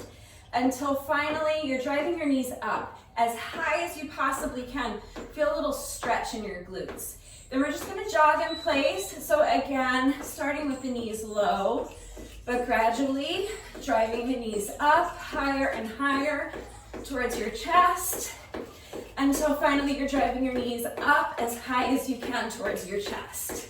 until finally you're driving your knees up as high as you possibly can. Feel a little stretch in your glutes. Then we're just gonna jog in place. So again, starting with the knees low, but gradually driving the knees up higher and higher towards your chest until finally you're driving your knees up as high as you can towards your chest.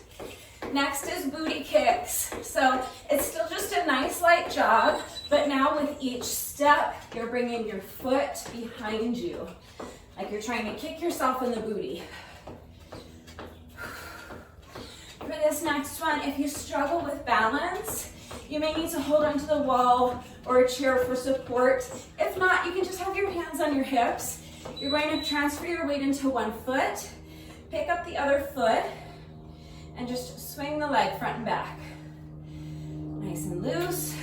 Next is booty kicks. So it's still just a nice light jog, but now with each step, you're bringing your foot behind you, like you're trying to kick yourself in the booty. For this next one, if you struggle with balance, you may need to hold onto the wall or a chair for support. If not, you can just have your hands on your hips. You're going to transfer your weight into one foot, pick up the other foot, and just swing the leg front and back. Nice and loose.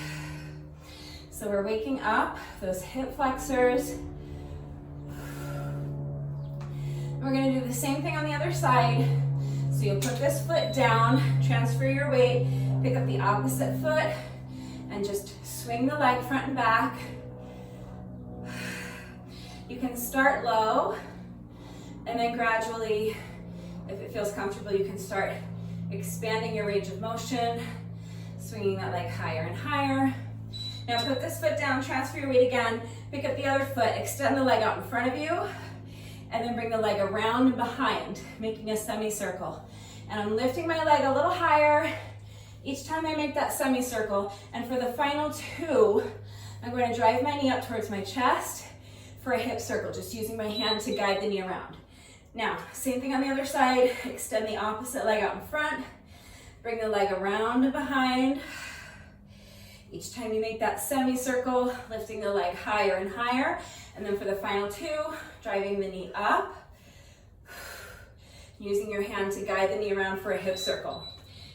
So we're waking up those hip flexors. We're gonna do the same thing on the other side. So you'll put this foot down, transfer your weight, pick up the opposite foot, and just swing the leg front and back. You can start low, and then gradually, if it feels comfortable, you can start expanding your range of motion, swinging that leg higher and higher. Now put this foot down, transfer your weight again, pick up the other foot, extend the leg out in front of you, and then bring the leg around and behind, making a semicircle. And I'm lifting my leg a little higher each time I make that semicircle. And for the final two, I'm going to drive my knee up towards my chest for a hip circle, just using my hand to guide the knee around. Now, same thing on the other side, extend the opposite leg out in front, bring the leg around and behind. Each time you make that semicircle, lifting the leg higher and higher. And then for the final two, driving the knee up, using your hand to guide the knee around for a hip circle.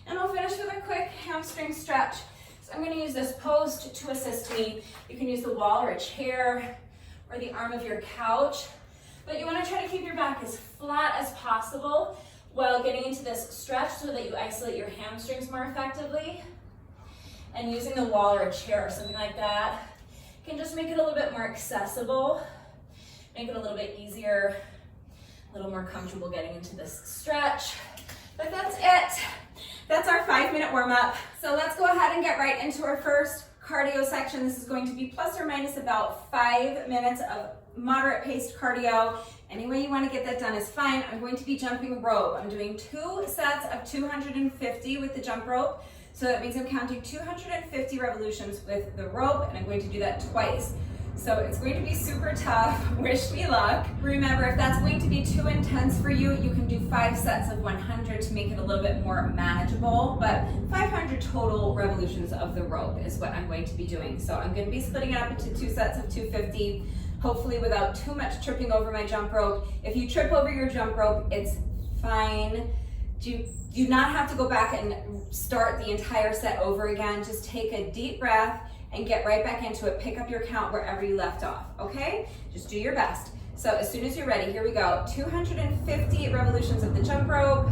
And we'll finish with a quick hamstring stretch. So I'm going to use this post to assist me. You can use the wall or a chair or the arm of your couch. But you want to try to keep your back as flat as possible while getting into this stretch so that you isolate your hamstrings more effectively. And using the wall or a chair or something like that can just make it a little bit more accessible, make it a little bit easier, a little more comfortable getting into this stretch. But that's it. That's our 5-minute warm-up. So let's go ahead and get right into our first cardio section. This is going to be plus or minus about 5 minutes of moderate paced cardio. Any way you want to get that done is fine. I'm going to be jumping rope. I'm doing 2 sets of 250 with the jump rope. So that means I'm counting 250 revolutions with the rope, and I'm going to do that twice. So it's going to be super tough. Wish me luck. Remember, if that's going to be too intense for you, you can do 5 sets of 100 to make it a little bit more manageable, but 500 total revolutions of the rope is what I'm going to be doing. So I'm going to be splitting it up into 2 sets of 250, hopefully without too much tripping over my jump rope. If you trip over your jump rope, it's fine. You do not have to go back and start the entire set over again. Just take a deep breath and get right back into it. Pick up your count wherever you left off, okay? Just do your best. So as soon as you're ready, here we go. 250 revolutions of the jump rope,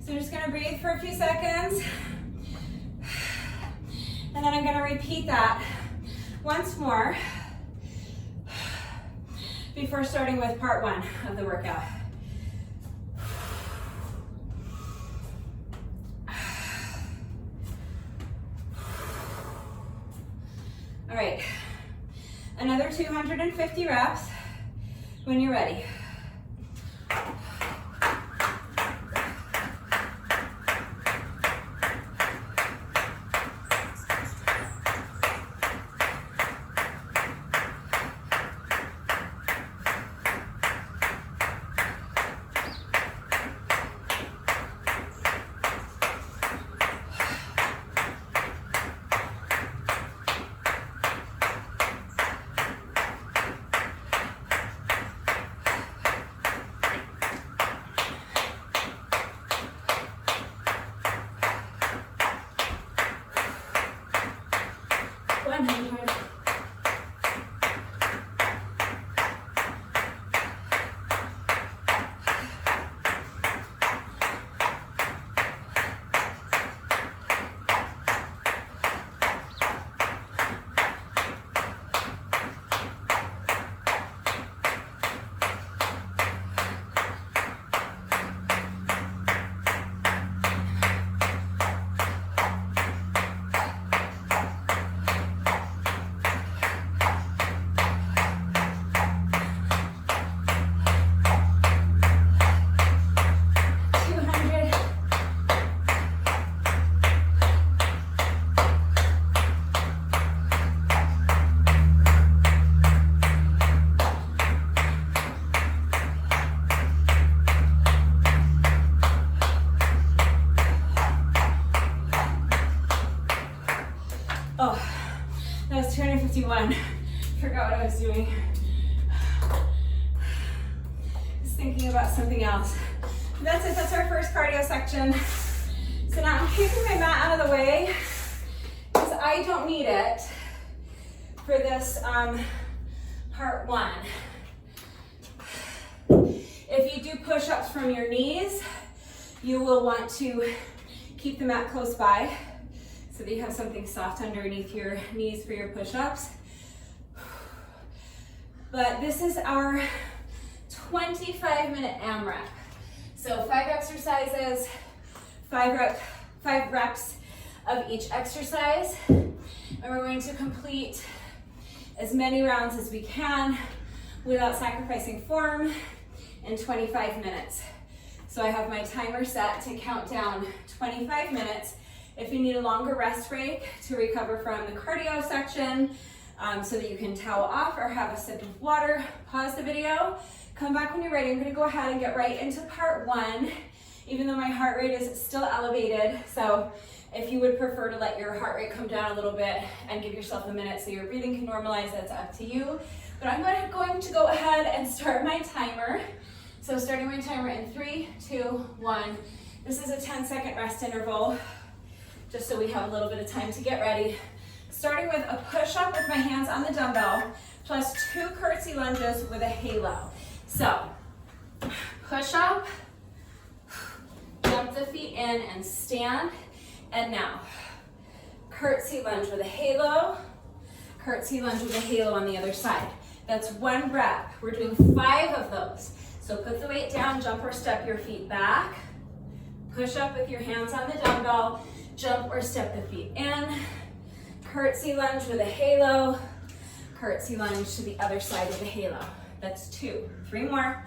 So I'm just gonna breathe for a few seconds. And then I'm gonna repeat that once more before starting with part one of the workout. All right, another 250 reps when you're ready. Oh, that was 251. Forgot what I was doing. Just thinking about something else. That's it, that's our first cardio section. So now I'm keeping my mat out of the way because I don't need it for this part one. If you do push-ups from your knees, you will want to keep the mat close by so that you have something soft underneath your knees for your push-ups. But this is our 25-minute AMRAP. So 5 exercises, 5 reps of each exercise. And we're going to complete as many rounds as we can without sacrificing form in 25 minutes. So I have my timer set to count down 25 minutes. If you need a longer rest break to recover from the cardio section so that you can towel off or have a sip of water, pause the video, come back when you're ready. I'm gonna go ahead and get right into part one, even though my heart rate is still elevated. So if you would prefer to let your heart rate come down a little bit and give yourself a minute so your breathing can normalize, that's up to you. But I'm going to go ahead and start my timer. So starting my timer in 3, 2, 1. This is a 10-second rest interval, just so we have a little bit of time to get ready. Starting with a push-up with my hands on the dumbbell, plus 2 curtsey lunges with a halo. So, push-up, jump the feet in and stand, and now, curtsey lunge with a halo, curtsey lunge with a halo on the other side. That's 1 rep. We're doing 5 of those. So put the weight down, jump or step your feet back, push up with your hands on the dumbbell, jump or step the feet in, curtsey lunge with a halo, curtsey lunge to the other side with a halo. That's 2. 3 more.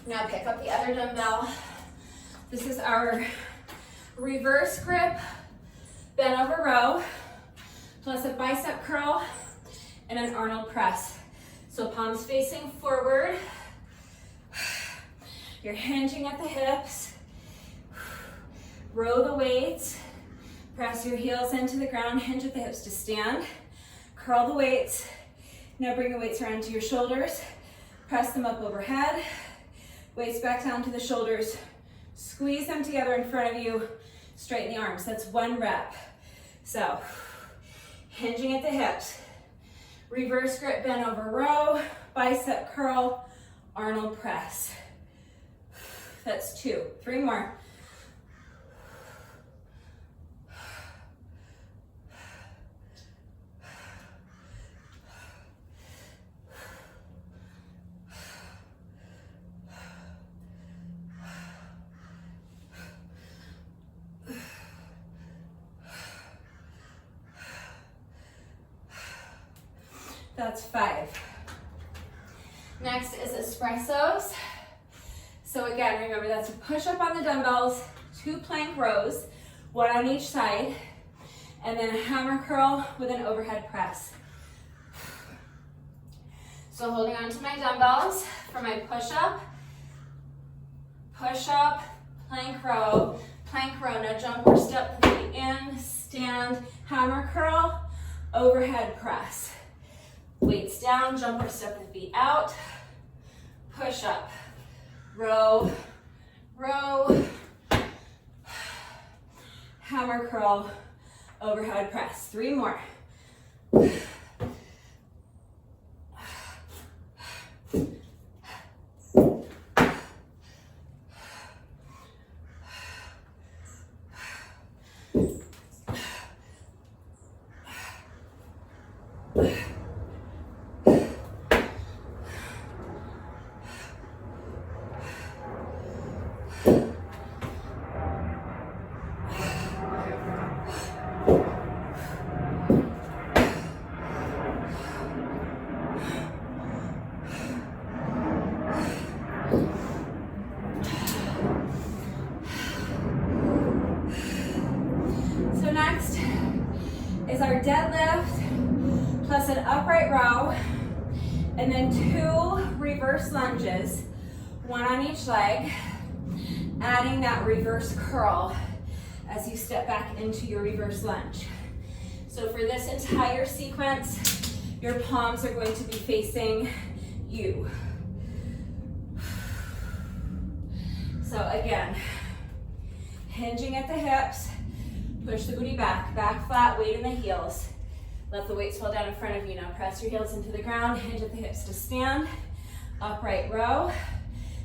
Now pick up the other dumbbell. This is our reverse grip, bent over row, plus a bicep curl and an Ahhnold press. So palms facing forward. You're hinging at the hips. Row the weights. Press your heels into the ground, hinge at the hips to stand. Curl the weights. Now bring the weights around to your shoulders. Press them up overhead. Weights back down to the shoulders. Squeeze them together in front of you. Straighten the arms. That's 1 rep. So, hinging at the hips. Reverse grip, bent over row. Bicep curl, Ahhnold press. That's 2. 3 more. That's 5. Next is espressos. So again, remember that's a push-up on the dumbbells, 2 plank rows, 1 on each side, and then a hammer curl with an overhead press. So holding on to my dumbbells for my push-up, plank row, now jump or step the feet in, stand, hammer curl, overhead press. Weights down, jump or step the feet out, push up, row, hammer curl, overhead press. 3 more. Is our deadlift plus an upright row, and then 2 reverse lunges, 1 on each leg, adding that reverse curl as you step back into your reverse lunge. So for this entire sequence, your palms are going to be facing you. So again, hinging at the hips, push the booty back, back flat, weight in the heels. Let the weights fall down in front of you. Now press your heels into the ground, hinge at the hips to stand. Upright row,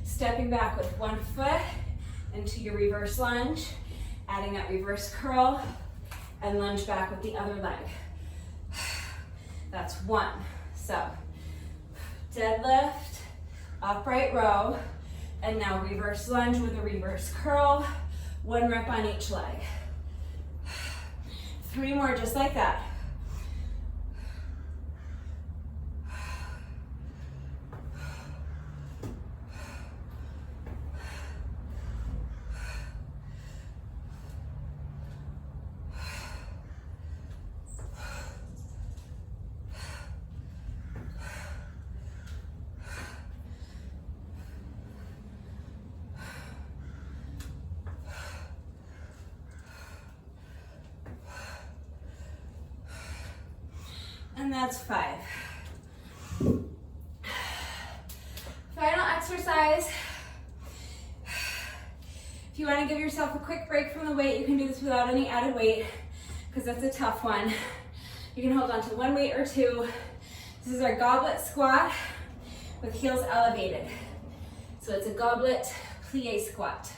stepping back with 1 foot into your reverse lunge, adding that reverse curl, and lunge back with the other leg. That's 1. So, deadlift, upright row, and now reverse lunge with a reverse curl, 1 rep on each leg. 3 more just like that. And that's 5. Final exercise. If you want to give yourself a quick break from the weight, you can do this without any added weight because that's a tough one. You can hold on to 1 weight or 2. This is our goblet squat with heels elevated. So it's a goblet plie squat.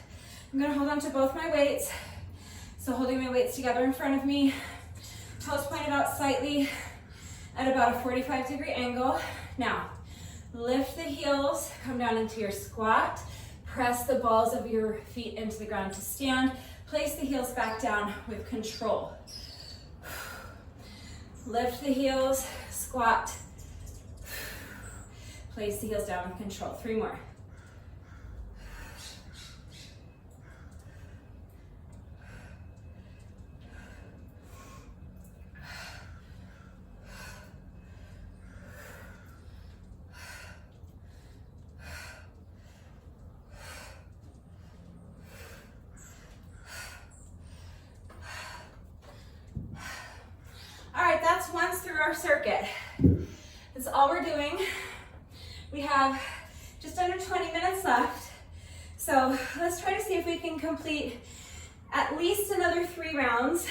I'm going to hold on to both my weights. So holding my weights together in front of me, toes pointed out slightly, at about a 45-degree angle. Now, lift the heels, come down into your squat, press the balls of your feet into the ground to stand, place the heels back down with control. Lift the heels, squat, place the heels down with control. 3 more. circuit. That's all we're doing. We have just under 20 minutes left. So let's try to see if we can complete at least another 3 rounds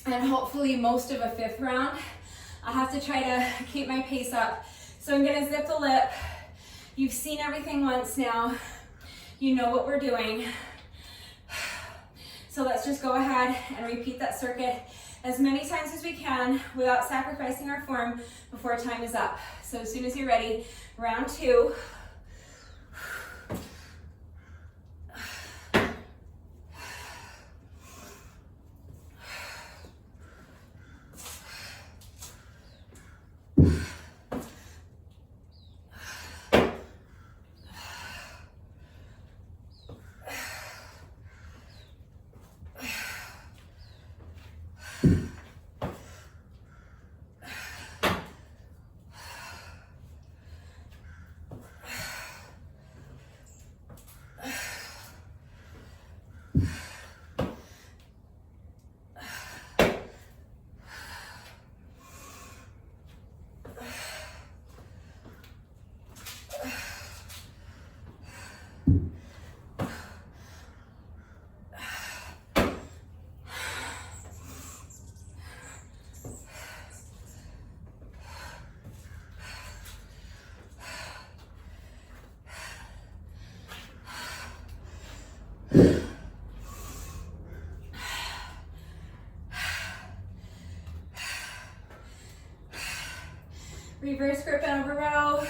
and hopefully most of a 5th round. I'll have to try to keep my pace up. So I'm gonna zip the lip. You've seen everything once now. You know what we're doing. So let's just go ahead and repeat that circuit as many times as we can without sacrificing our form before time is up. So as soon as you're ready, round 2. Reverse grip and over row,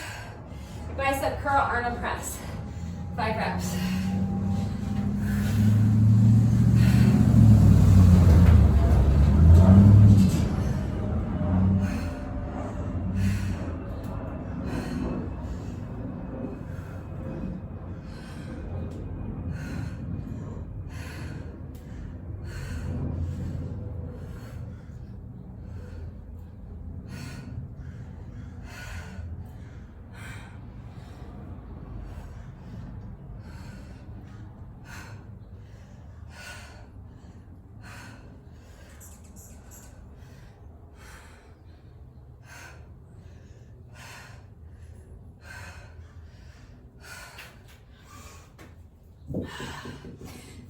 bicep curl, Ahhnold press, 5 reps.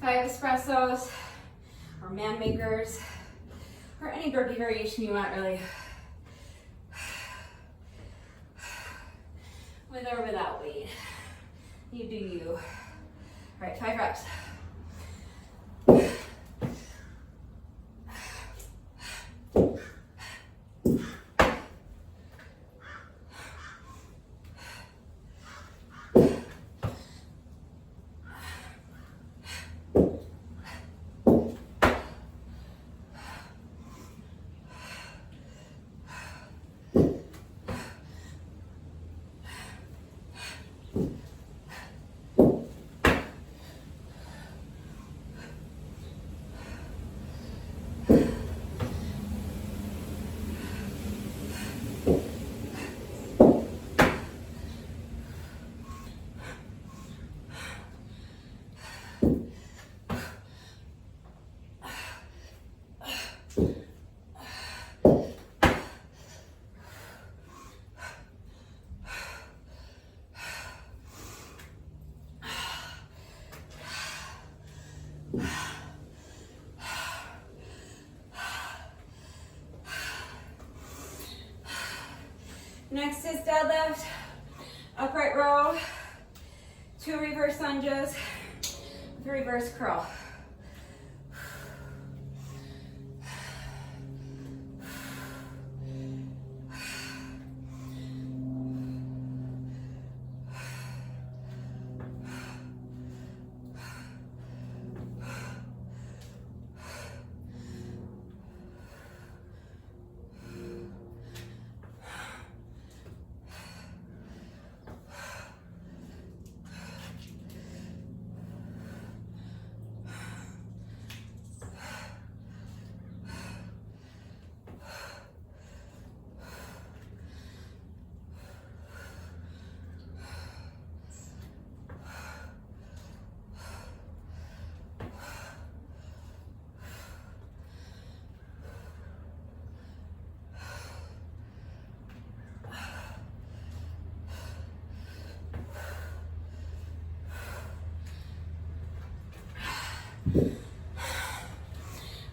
Five espressos, or man makers, or any burpee variation you want, really. With or without weight. You do you. All right, 5 reps. Next is deadlift, upright row, 2 reverse lunges, with a reverse curl.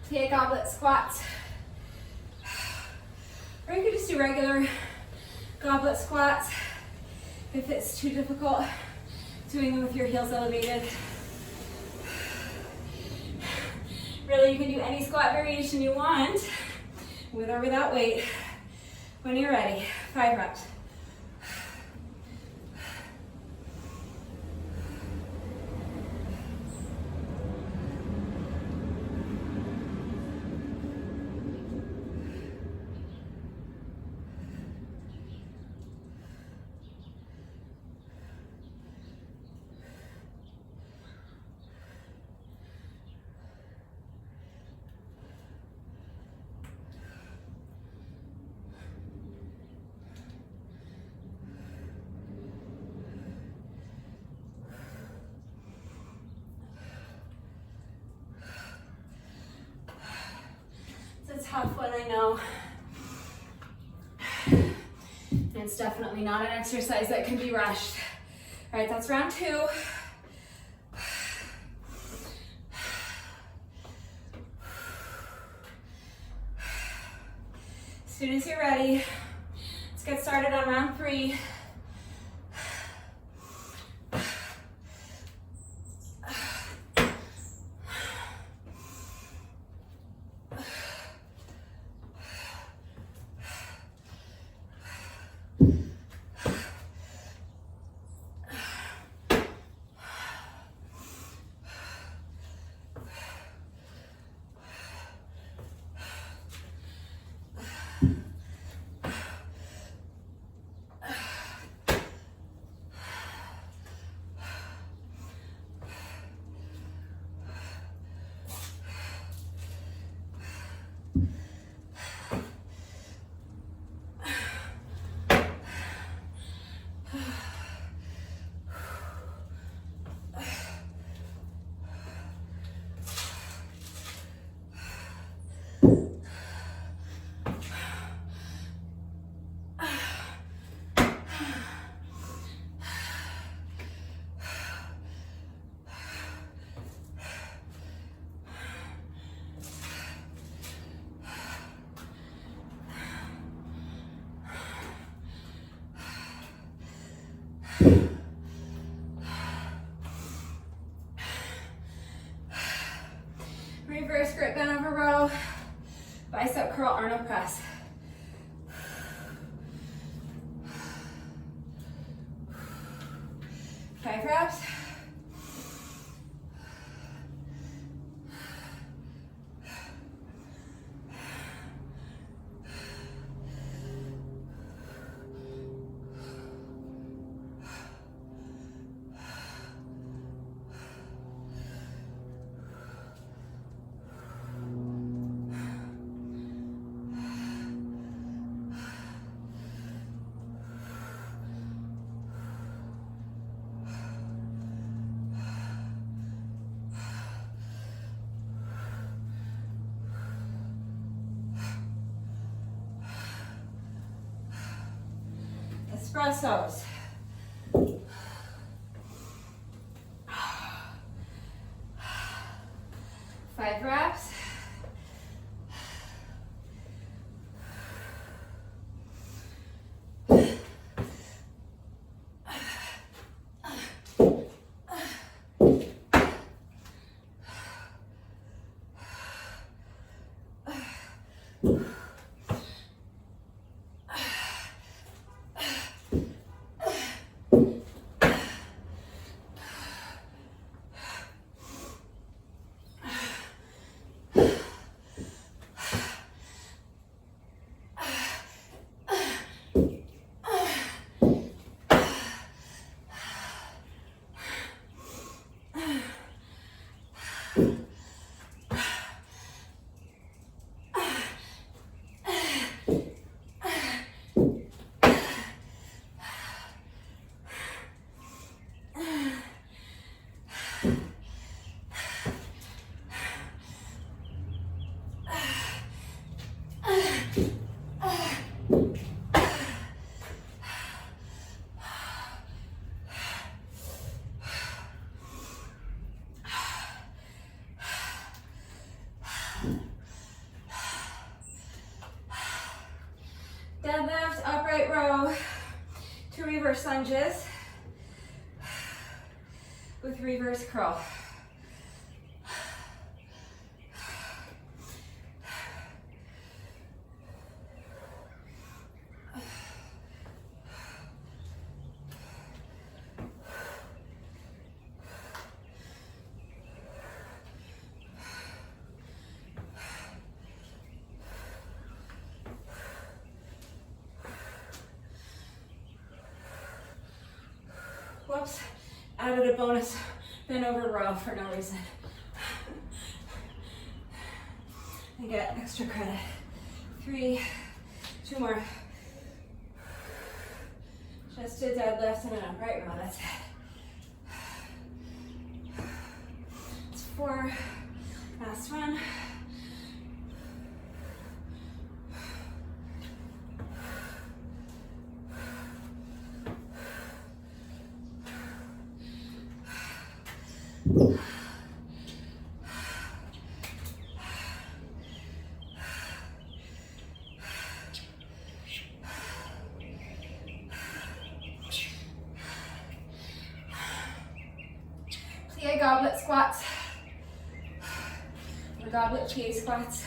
Take goblet squats. Or you could just do regular goblet squats if it's too difficult doing them with your heels elevated. Really, you can do any squat variation you want, with or without weight, when you're ready. 5 reps. It's a tough one, I know. And it's definitely not an exercise that can be rushed. All right, that's round 2. As soon as you're ready, let's get started on round 3. Reverse grip bent over row, bicep curl, Arnold press. Five reps. Espressos. 5 reps. lunges with reverse curl. Whoops, added a bonus bent over row for no reason. I get extra credit. 3, 2 more. Just a deadlift and an upright row, that's it. It's 4, last one. Plie goblet squats, or goblet plie squats.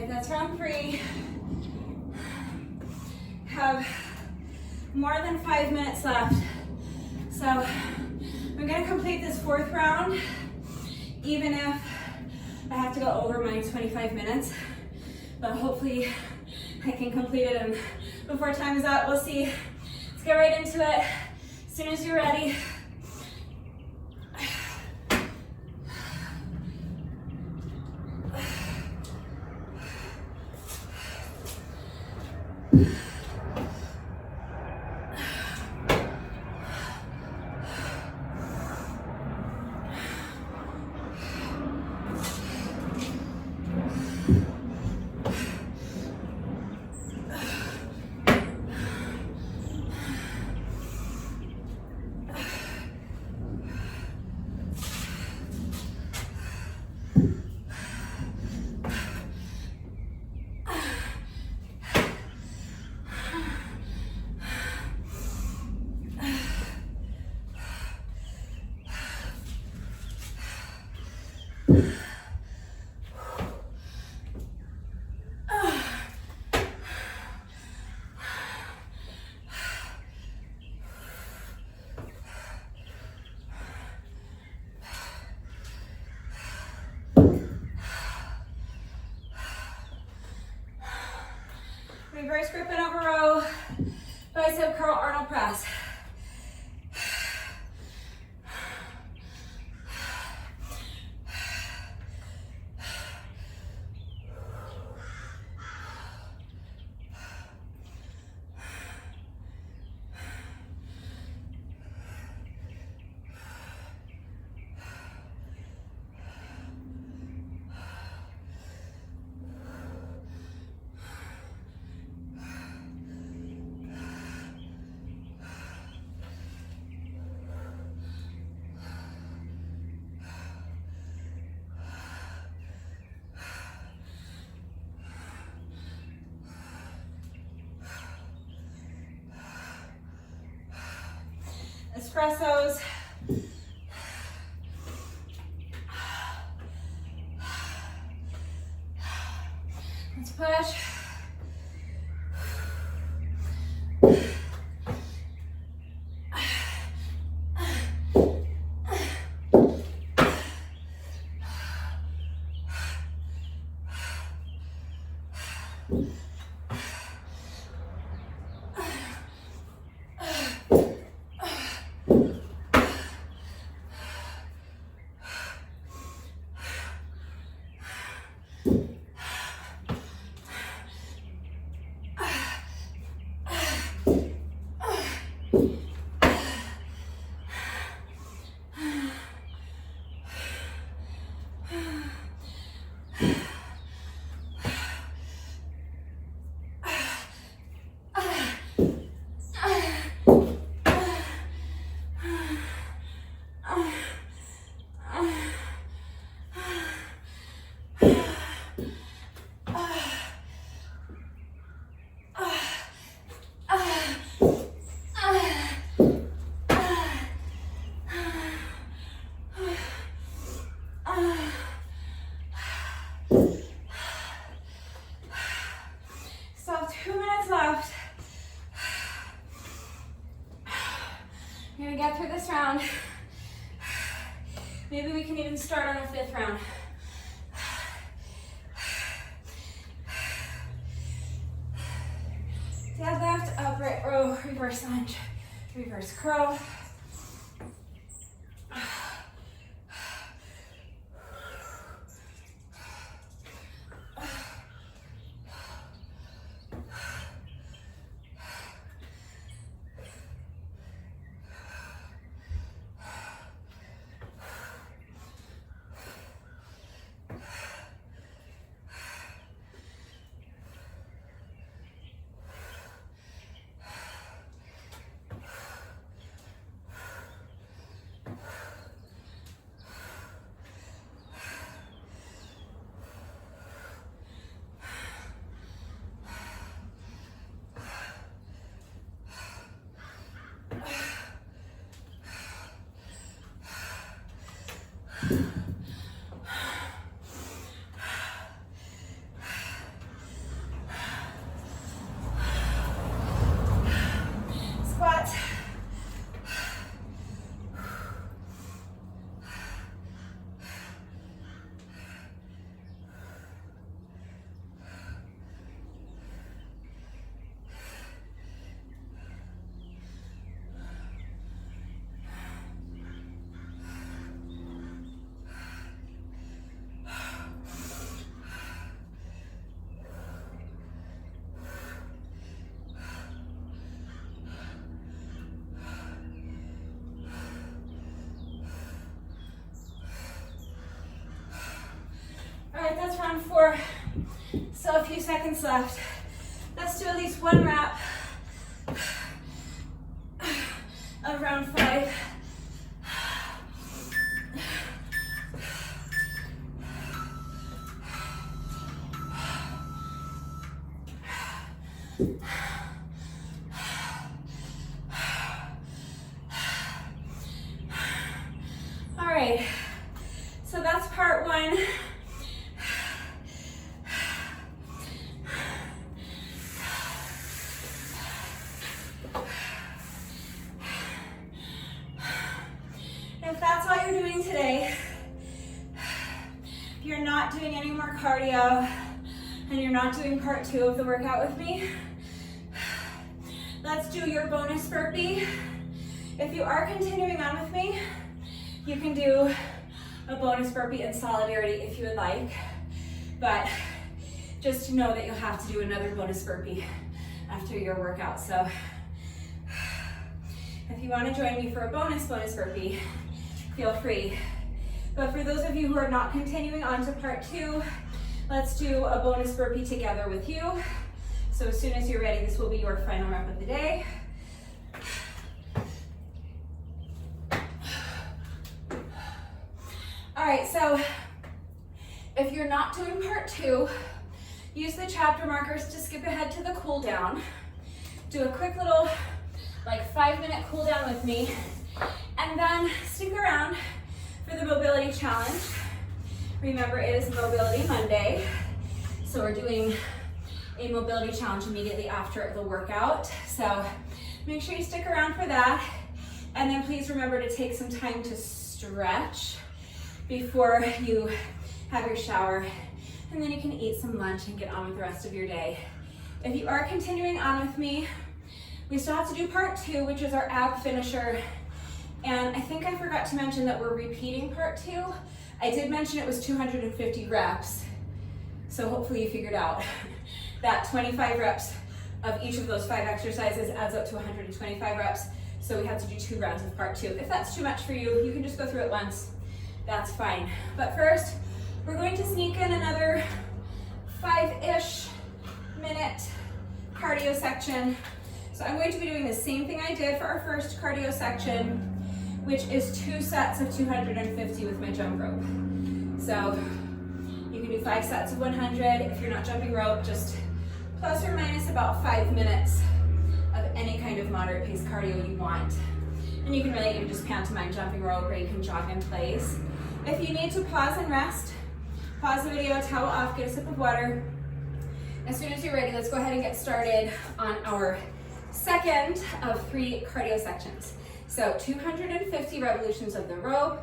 That's round 3. Have more than 5 minutes left. So I'm gonna complete this 4th round, even if I have to go over my 25 minutes. But hopefully I can complete it and before time is out. We'll see. Let's get right into it. As soon as you're ready. Reverse grip and over row, bicep curl, Arnold press. Espressos. Let's push. gonna get through this round. Maybe we can even start on a 5th round. Deadlift, upright row, reverse lunge, reverse curl. Squats. All right, that's round 4. Still a few seconds left. Let's do at least 1 rep of round 5. All right, so that's part 1. If that's all you're doing today, if you're not doing any more cardio and you're not doing part 2 of the workout with me, let's do your bonus burpee. If you are continuing on with me, you can do a bonus burpee in solidarity if you would like, but just to know that you'll have to do another bonus burpee after your workout. So if you want to join me for a bonus burpee, feel free. But for those of you who are not continuing on to part 2, let's do a bonus burpee together with you. So as soon as you're ready, this will be your final rep of the day. All right, so if you're not doing part 2, use the chapter markers to skip ahead to the cool down. Do a quick little, like 5-minute cool down with me, and then stick around for the mobility challenge. Remember, it is Mobility Monday, so we're doing a mobility challenge immediately after the workout. So make sure you stick around for that, and then please remember to take some time to stretch before you have your shower, and then you can eat some lunch and get on with the rest of your day. If you are continuing on with me, we still have to do part 2, which is our ab finisher. And I think I forgot to mention that we're repeating part 2. I did mention it was 250 reps. So hopefully you figured out that 25 reps of each of those 5 exercises adds up to 125 reps. So we have to do 2 rounds of part 2. If that's too much for you, you can just go through it once. That's fine. But first, we're going to sneak in another 5-ish minute cardio section. So I'm going to be doing the same thing I did for our first cardio section, which is 2 sets of 250 with my jump rope. So you can do 5 sets of 100. If you're not jumping rope, just plus or minus about 5 minutes of any kind of moderate pace cardio you want. And you can really even just pantomime jumping rope, or you can jog in place. If you need to pause and rest, pause the video, towel off, get a sip of water. As soon as you're ready, let's go ahead and get started on our second of 3 cardio sections. So 250 revolutions of the rope.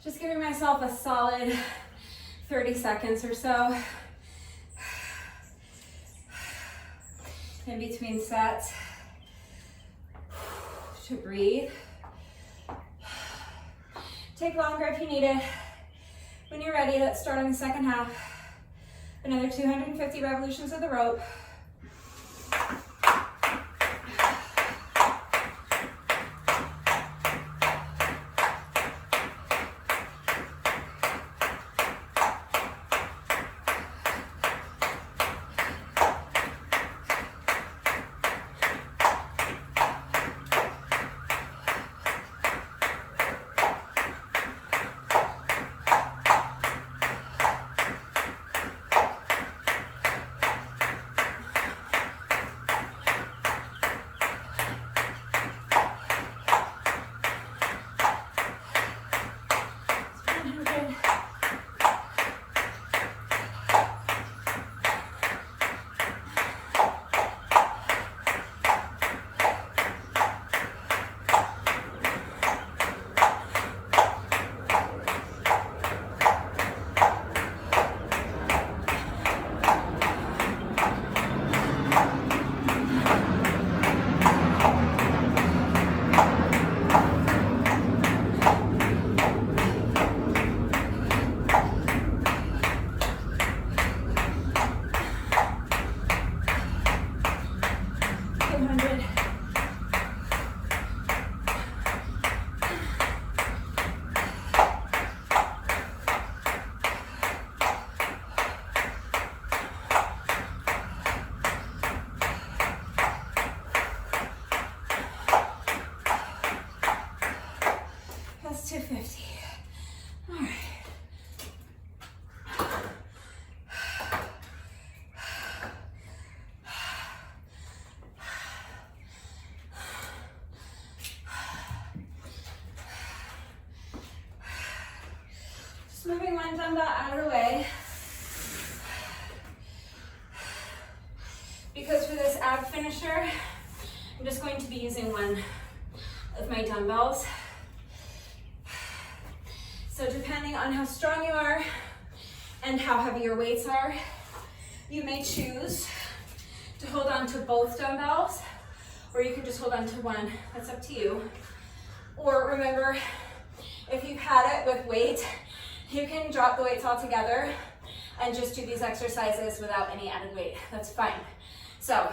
Just giving myself a solid 30 seconds or so in between sets to breathe. Take longer if you need it. When you're ready, let's start on the second half. Another 250 revolutions of the rope. That's 250. All right. Just moving one dumbbell out of the way. Because for this ab finisher, I'm just going to be using one of my dumbbells. So depending on how strong you are and how heavy your weights are, you may choose to hold on to both dumbbells, or you can just hold on to one. That's up to you. Or remember, if you've had it with weight, you can drop the weights all together and just do these exercises without any added weight. That's fine. So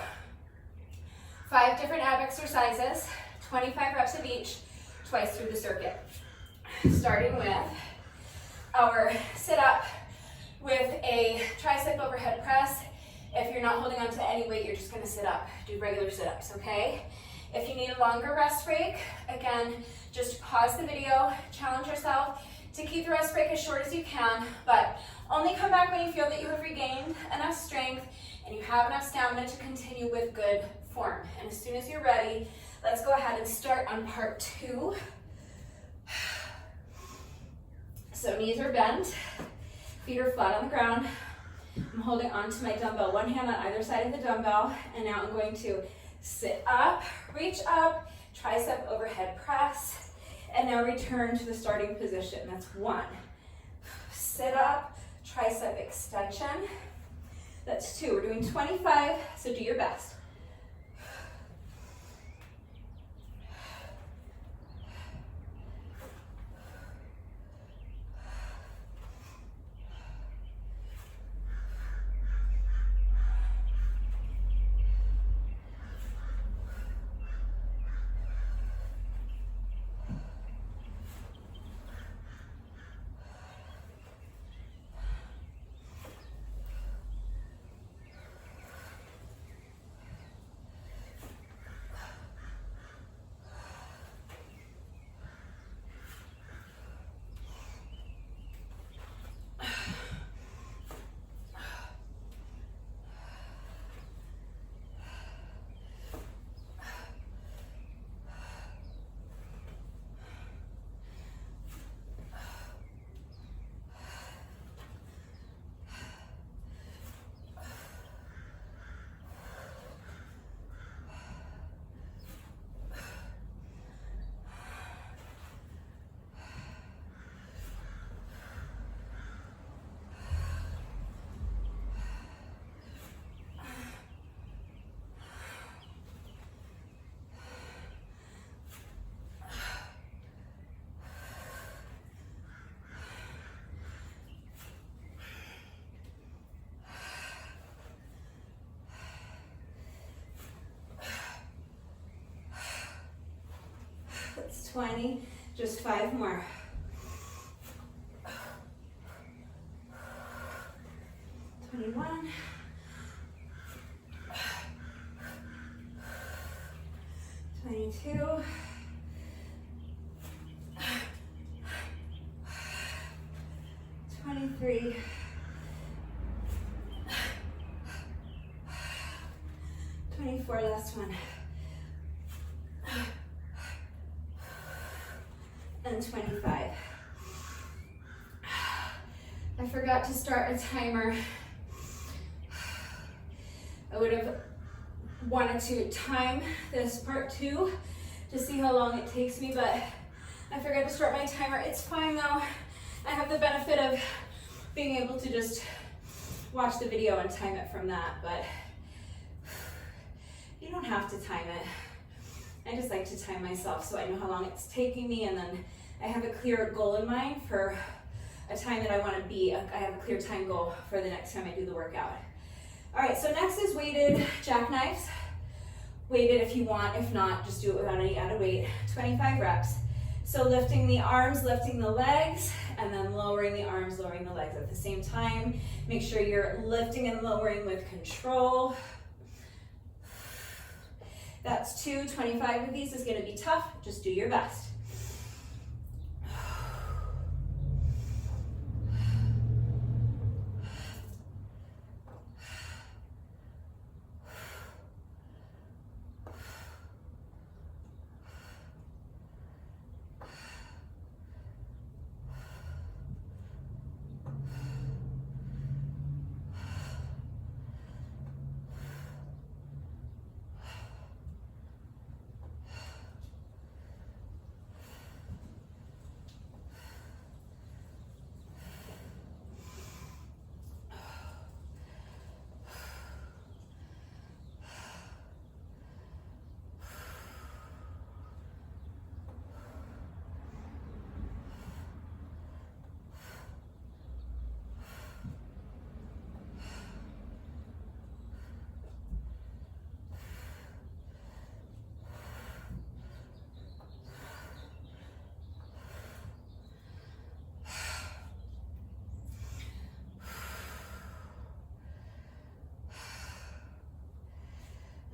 5 different ab exercises, 25 reps of each, twice through the circuit. Starting with our sit-up with a tricep overhead press. If you're not holding on to any weight, you're just gonna sit up. Do regular sit-ups, okay? If you need a longer rest break, again, just pause the video, challenge yourself to keep the rest break as short as you can, but only come back when you feel that you have regained enough strength and you have enough stamina to continue with good form. And as soon as you're ready, let's go ahead and start on part 2. So knees are bent, feet are flat on the ground. I'm holding onto my dumbbell, one hand on either side of the dumbbell, and now I'm going to sit up, reach up, tricep overhead press, and now return to the starting position. That's 1. Sit up, tricep extension. That's 2. We're doing 25, so do your best. That's 20, just 5 more. One, 22, 23, 24, last one, and 25. I forgot to start a timer. I would have wanted to time this part 2 to see how long it takes me, but I forgot to start my timer. It's fine though. I have the benefit of being able to just watch the video and time it from that, but you don't have to time it. I just like to time myself so I know how long it's taking me, and then I have a clear goal in mind for a time that I want to be. I have a clear time goal for the next time I do the workout. All right, so next is weighted jackknives. Weighted if you want, if not, just do it without any added weight. 25 reps. So lifting the arms, lifting the legs, and then lowering the arms, lowering the legs at the same time. Make sure you're lifting and lowering with control. That's 2. 25 of these is going to be tough. Just do your best.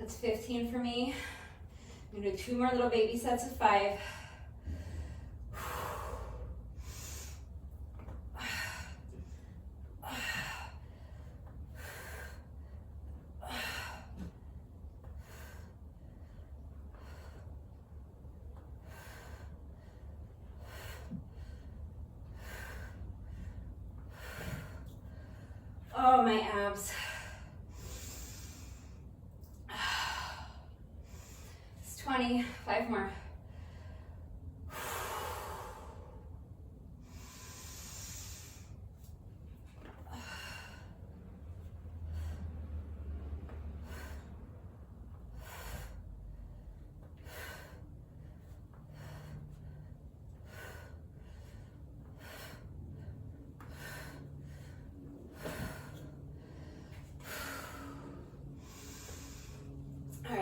That's 15 for me. I'm gonna do 2 more little baby sets of 5. Oh, my abs. It's 20, 5 more.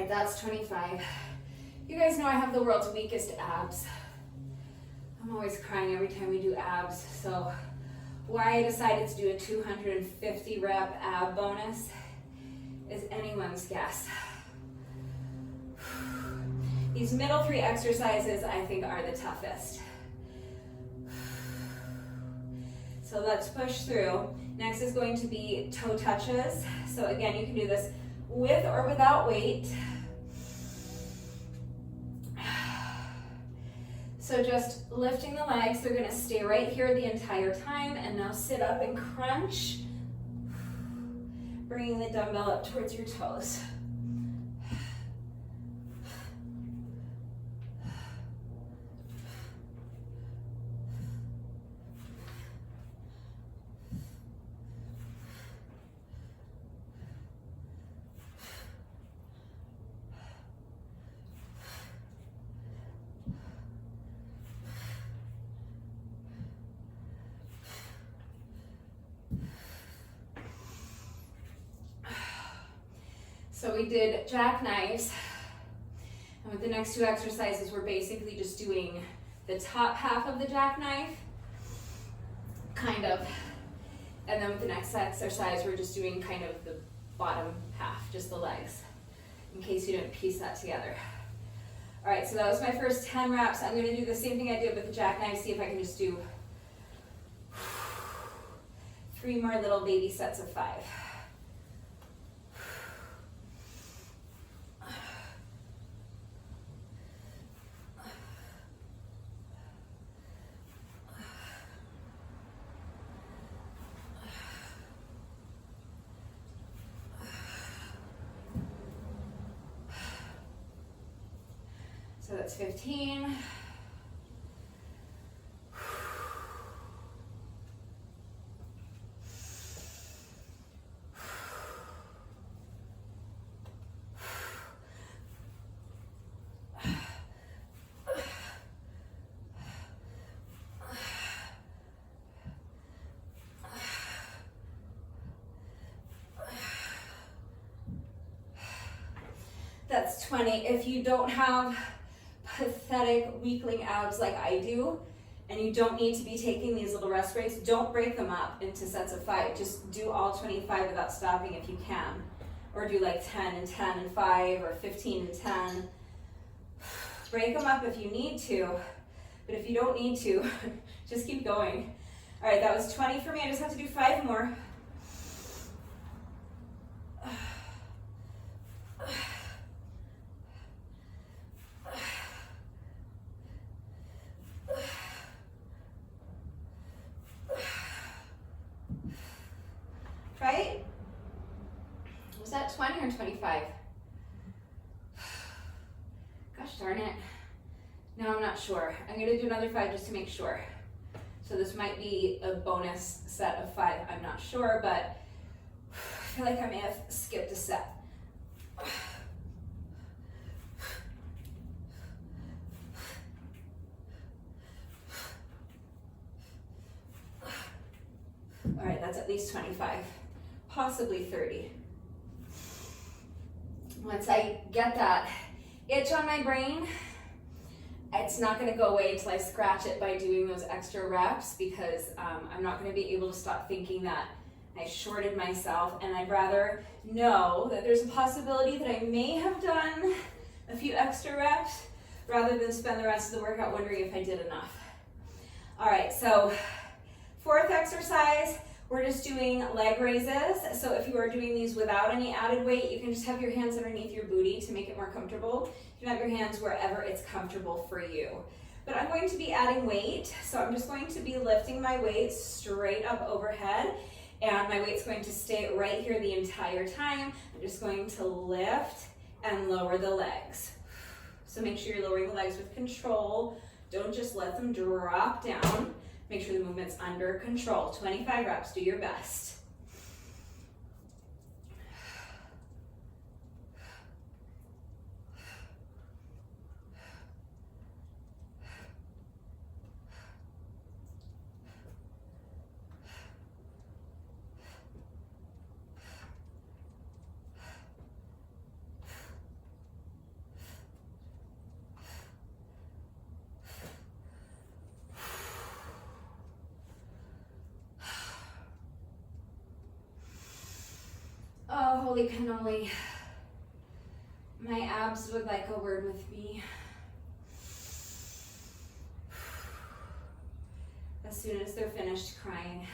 That's 25. You guys know I have the world's weakest abs. I'm always crying every time we do abs, so why I decided to do a 250 rep ab bonus is anyone's guess. These middle 3 exercises I think are the toughest. So let's push through. Next is going to be toe touches. So again, you can do this with or without weight. So just lifting the legs, they're gonna stay right here the entire time, and now sit up and crunch, bringing the dumbbell up towards your toes. So we did jackknives, and with the next 2 exercises, we're basically just doing the top half of the jackknife, kind of, and then with the next exercise, we're just doing kind of the bottom half, just the legs, in case you didn't piece that together. All right, so that was my first 10 reps. I'm gonna do the same thing I did with the jackknife, see if I can just do 3 more little baby sets of 5. So that's 15. That's 20. If you don't have pathetic weakling abs like I do, and you don't need to be taking these little rest breaks, don't break them up into sets of 5. Just do all 25 without stopping if you can. Or do like 10 and 10 and 5, or 15 and 10. Break them up if you need to, but if you don't need to, just keep going. All right, that was 20 for me. I just have to do 5 more. Right? Was that 20 or 25? Gosh darn it. No, I'm not sure. I'm gonna do another 5 just to make sure. So this might be a bonus set of 5. I'm not sure, but I feel like I may have skipped a set. All right, that's at least 25. Possibly 30. Once I get that itch on my brain, it's not going to go away until I scratch it by doing those extra reps, because I'm not going to be able to stop thinking that I shorted myself, and I'd rather know that there's a possibility that I may have done a few extra reps rather than spend the rest of the workout wondering if I did enough. All right, so fourth exercise, we're just doing leg raises. So if you are doing these without any added weight, you can just have your hands underneath your booty to make it more comfortable. You can have your hands wherever it's comfortable for you. But I'm going to be adding weight, so I'm just going to be lifting my weights straight up overhead, and my weight's going to stay right here the entire time. I'm just going to lift and lower the legs. So make sure you're lowering the legs with control. Don't just let them drop down. Make sure the movement's under control. 25 reps, do your best. Oh, holy cannoli. My abs would like a word with me. As soon as they're finished crying.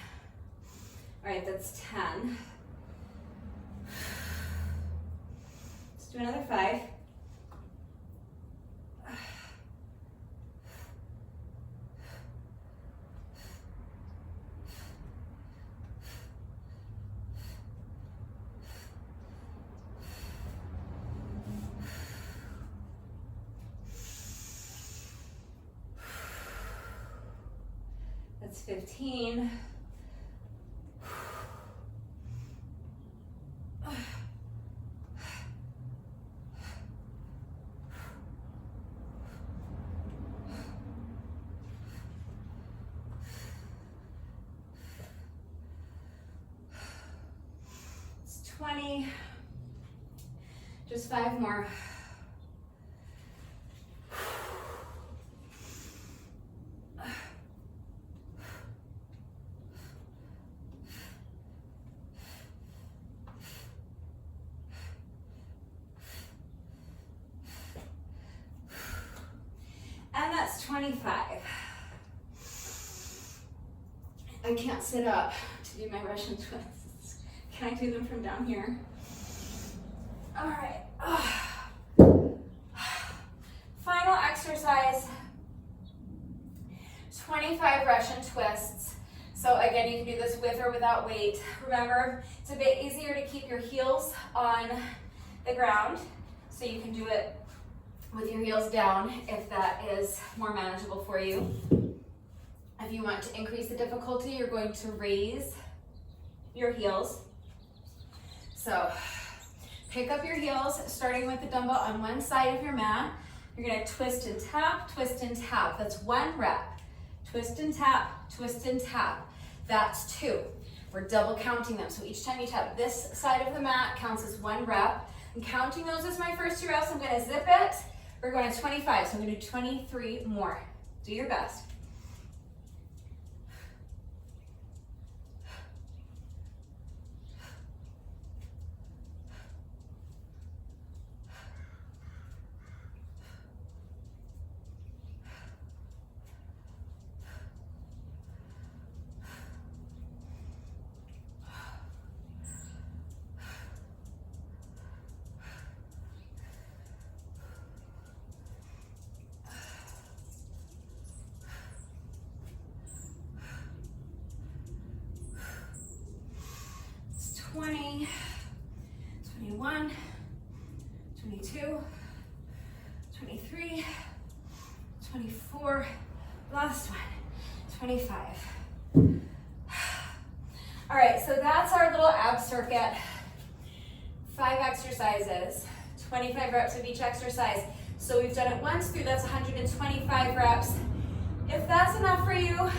All right, that's 10. Let's do another 5. That's 15. It's 20. Just 5 more. And that's 25. I can't sit up to do my Russian twists. Can I do them from down here? All right. Final exercise, 25 Russian twists. So again, you can do this with or without weight. Remember, it's a bit easier to keep your heels on the ground, so you can do it with your heels down if that is more manageable for you. If you want to increase the difficulty, you're going to raise your heels. So pick up your heels, starting with the dumbbell on one side of your mat. You're gonna twist and tap, twist and tap. That's 1 rep. Twist and tap, twist and tap. That's 2. We're double counting them. So each time you tap this side of the mat counts as 1 rep. I'm counting those as my first 2 reps. I'm gonna zip it. We're going to 25, so I'm gonna do 23 more. Do your best. It's 20, 21, 22, 23, 24, last one, 25. All right, so that's our little ab circuit. 5 exercises, 25 reps of each exercise. So we've done it once through, that's 125 reps. If that's enough for you,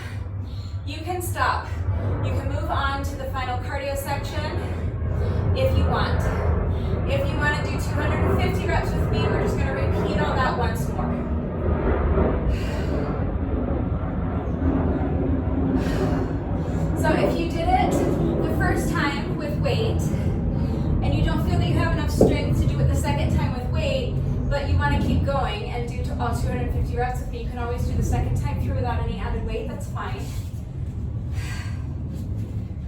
you can stop. You can move on to the final cardio section if you want. If you want to do 250 reps with me, we're just going to repeat all that once more. So if you did it the first time, all 250 reps with me. You can always do the second time through without any added weight, that's fine.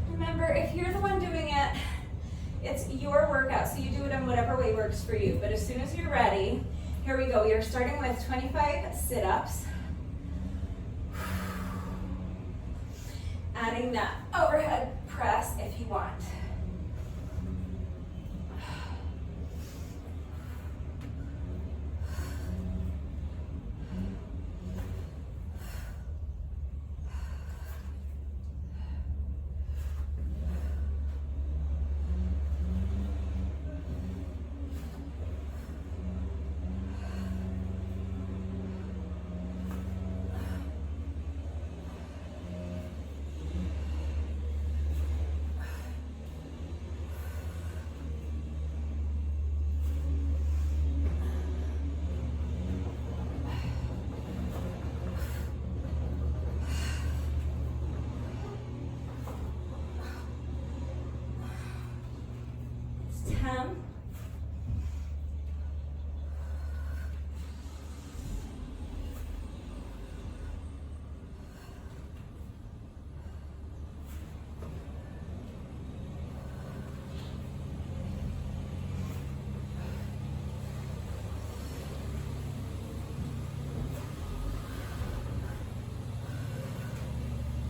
Remember, if you're the one doing it, it's your workout, so you do it in whatever way works for you. But as soon as you're ready, here we go. You're starting with 25 sit-ups. Adding that overhead press if you want.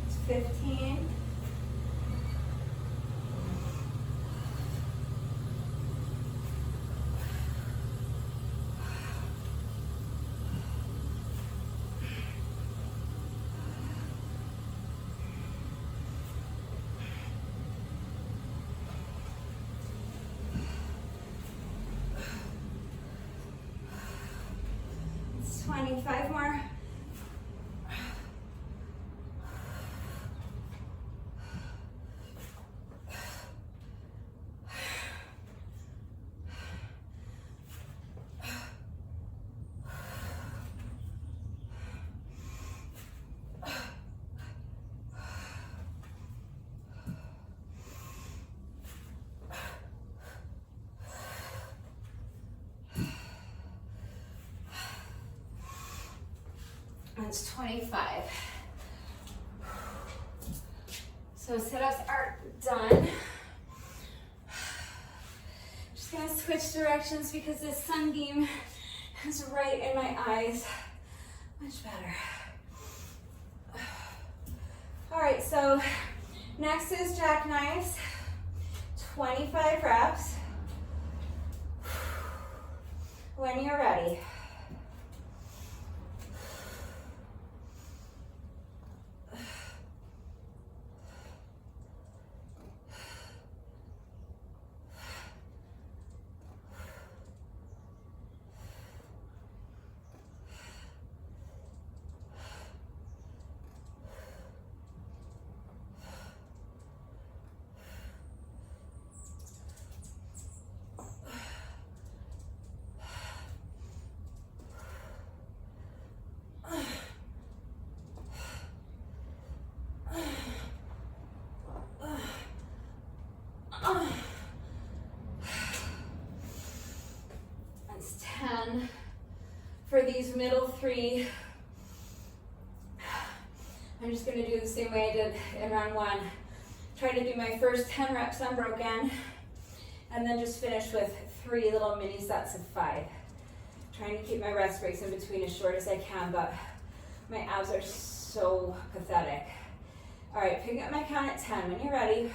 It's 15. It's 25 more. That's 25. So sit-ups are done. Just gonna switch directions because this sunbeam is right in my eyes. Much better. All right, so next is jackknives. 25 reps. When you're ready. That's 10 for these middle three. I'm just going to do the same way I did in round one. Try to do my first 10 reps unbroken, and then just finish with 3 little mini sets of 5. Trying to keep my rest breaks in between as short as I can, but my abs are so pathetic. All right, picking up my count at 10 when you're ready.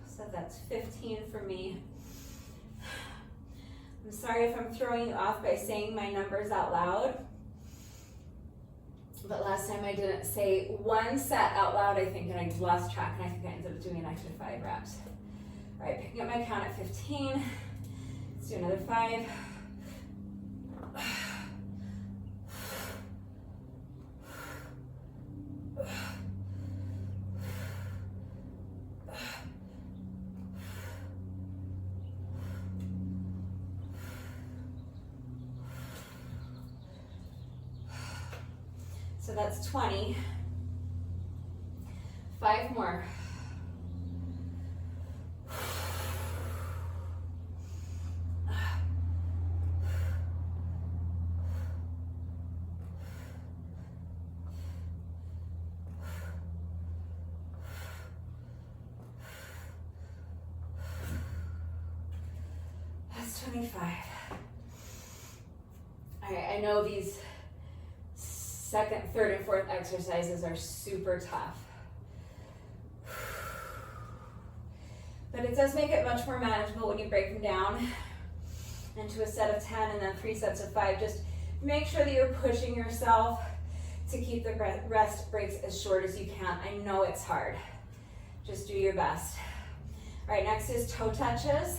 So that's 15 for me. I'm sorry if I'm throwing you off by saying my numbers out loud, but last time I didn't say one set out loud, I think, and I lost track, and I think I ended up doing an extra 5 reps. All right, picking up my count at 15. Let's do another 5. So that's 20. 5 more. That's 25. All right, I know these second, third, and fourth exercises are super tough. But it does make it much more manageable when you break them down into a set of 10 and then 3 sets of 5. Just make sure that you're pushing yourself to keep the rest breaks as short as you can. I know it's hard. Just do your best. All right, next is toe touches.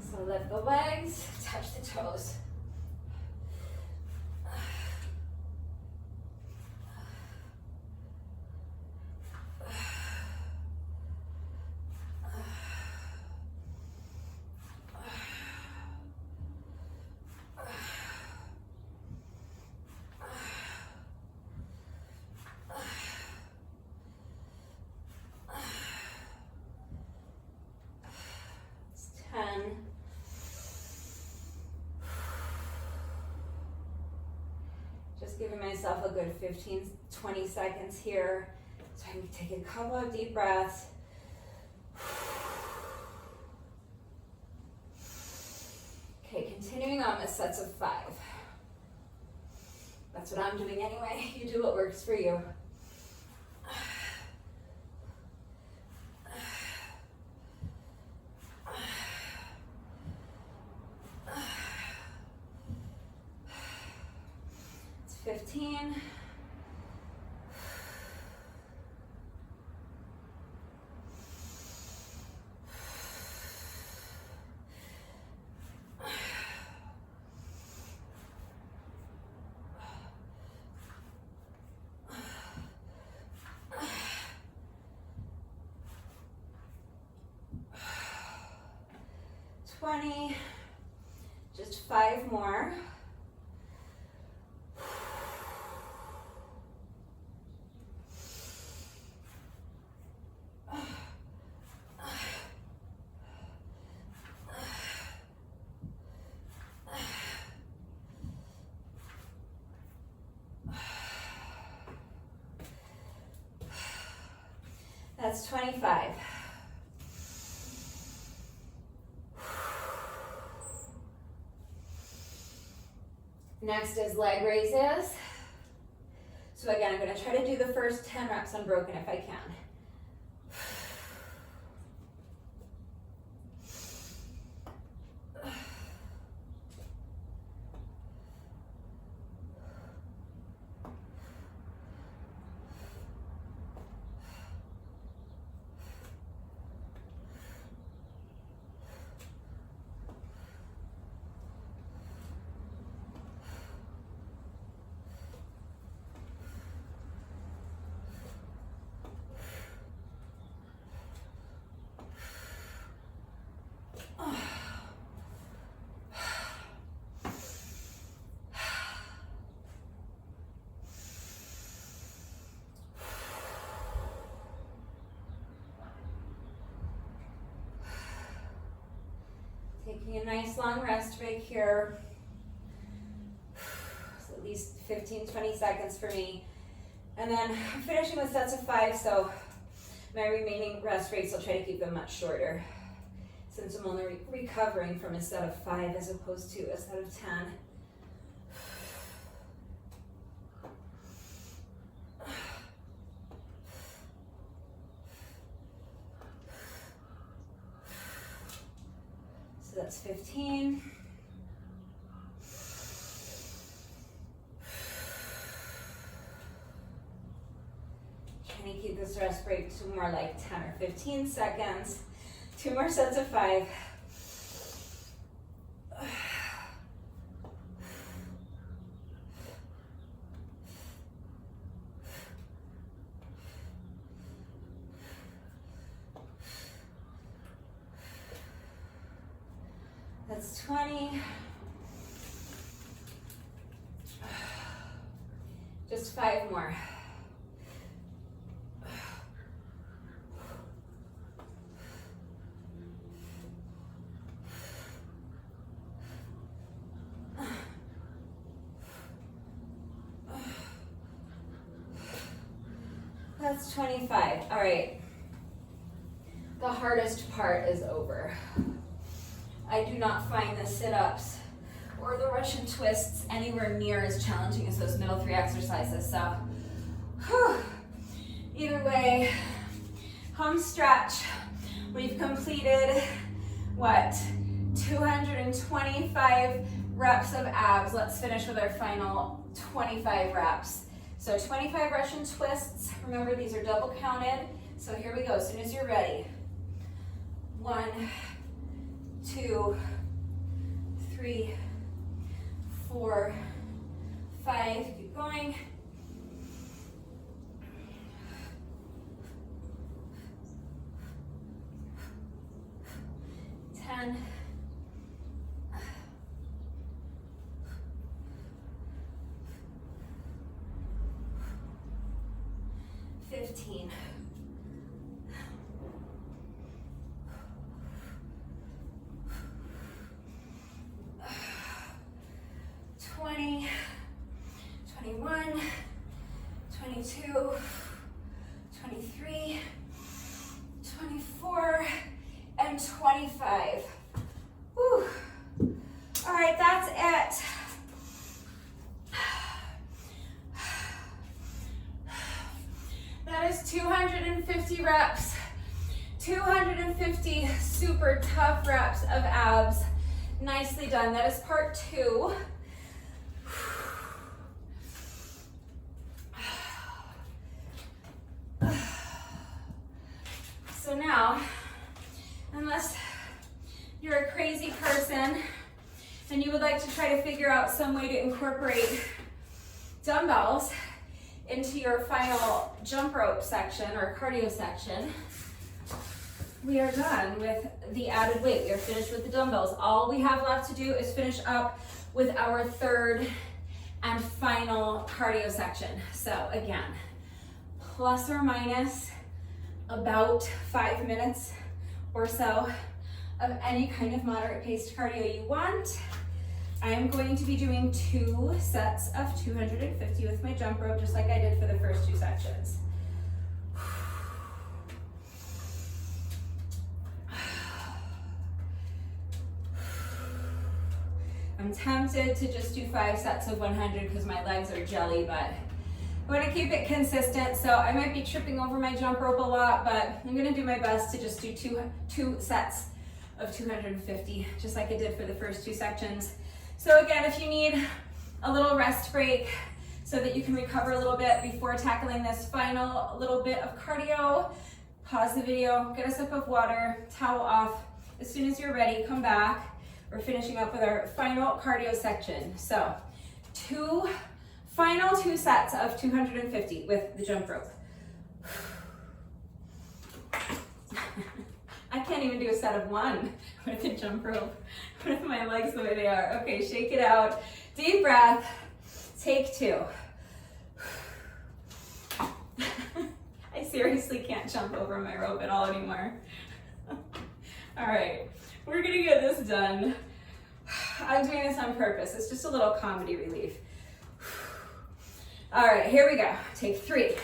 So lift the legs, touch the toes. It's 10. Just giving myself a good 15, 20 seconds here. So I can take a couple of deep breaths. Okay, continuing on with sets of 5. That's what I'm doing anyway. You do what works for you. It's 15. Just 5 more. That's 25. Next is leg raises. So again, I'm going to try to do the first 10 reps unbroken if I can. Taking a nice long rest break here. So at least 15, 20 seconds for me. And then I'm finishing with sets of 5, so my remaining rest breaks, I'll try to keep them much shorter, since I'm only recovering from a set of 5 as opposed to a set of 10. So that's 15. Trying to keep this rest break to more like 10 or 15 seconds. 2 more sets of 5. That's 20. Just 5 more. That's 25. All right. The hardest part is over. I do not find the sit-ups or the Russian twists anywhere near as challenging as those middle 3 exercises. So, whew. Either way, home stretch. We've completed, what, 225 reps of abs. Let's finish with our final 25 reps. So 25 Russian twists. Remember, these are double counted. So here we go, as soon as you're ready. 1, 2, 3, 4, 5, keep going. 10, 15, 20, 21, 22, 23, 24, and 25. Whew. All right, that's it. That is 250 reps, 250 super tough reps of abs. Nicely done. That is part 2. So now, unless you're a crazy person and you would like to try to figure out some way to incorporate dumbbells into your final jump rope section or cardio section, we are done with the added weight. We are finished with the dumbbells. All we have left to do is finish up with our 3rd and final cardio section. So again, plus or minus about 5 minutes or so of any kind of moderate paced cardio you want. I am going to be doing 2 sets of 250 with my jump rope, just like I did for the first 2 sections. I'm tempted to just do 5 sets of 100 because my legs are jelly, but I want to keep it consistent, so I might be tripping over my jump rope a lot, but I'm going to do my best to just do two sets of 250, just like I did for the first 2 sections. So again, if you need a little rest break so that you can recover a little bit before tackling this final little bit of cardio, pause the video, get a sip of water, towel off. As soon as you're ready, come back. We're finishing up with our final cardio section. So final 2 sets of 250 with the jump rope. I can't even do a set of 1 with the jump rope with my legs the way they are. Okay, shake it out. Deep breath. Take 2. I seriously can't jump over my rope at all anymore. All right, we're gonna get this done. I'm doing this on purpose. It's just a little comedy relief. All right, here we go. Take 3.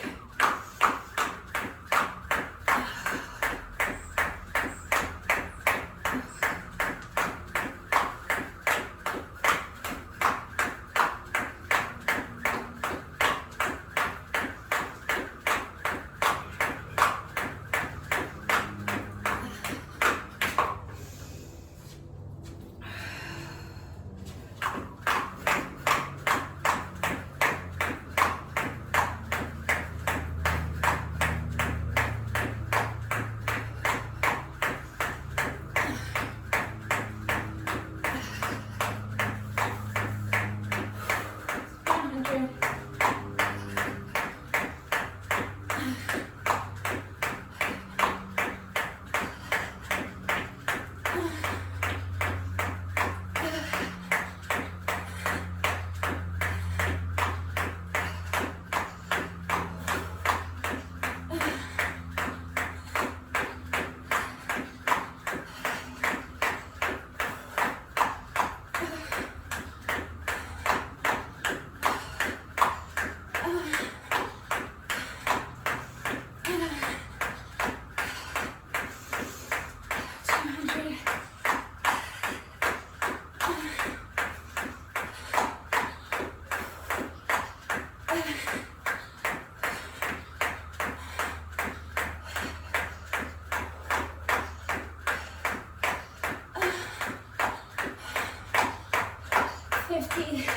250.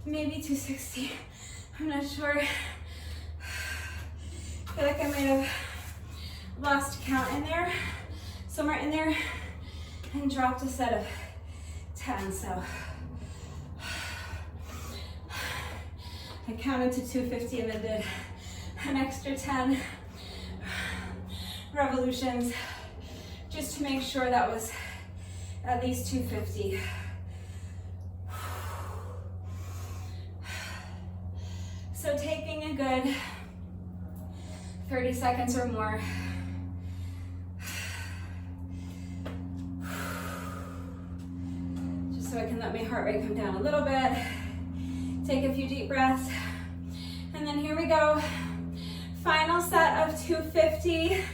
Maybe 260. I'm not sure. I feel like I might have lost count in there, somewhere in there, and dropped a set of 10. So I counted to 250 and then did an extra 10 revolutions just to make sure that was at least 250. So taking a good 30 seconds or more. Just so I can let my heart rate come down a little bit. Take a few deep breaths. And then here we go. Final set of 250.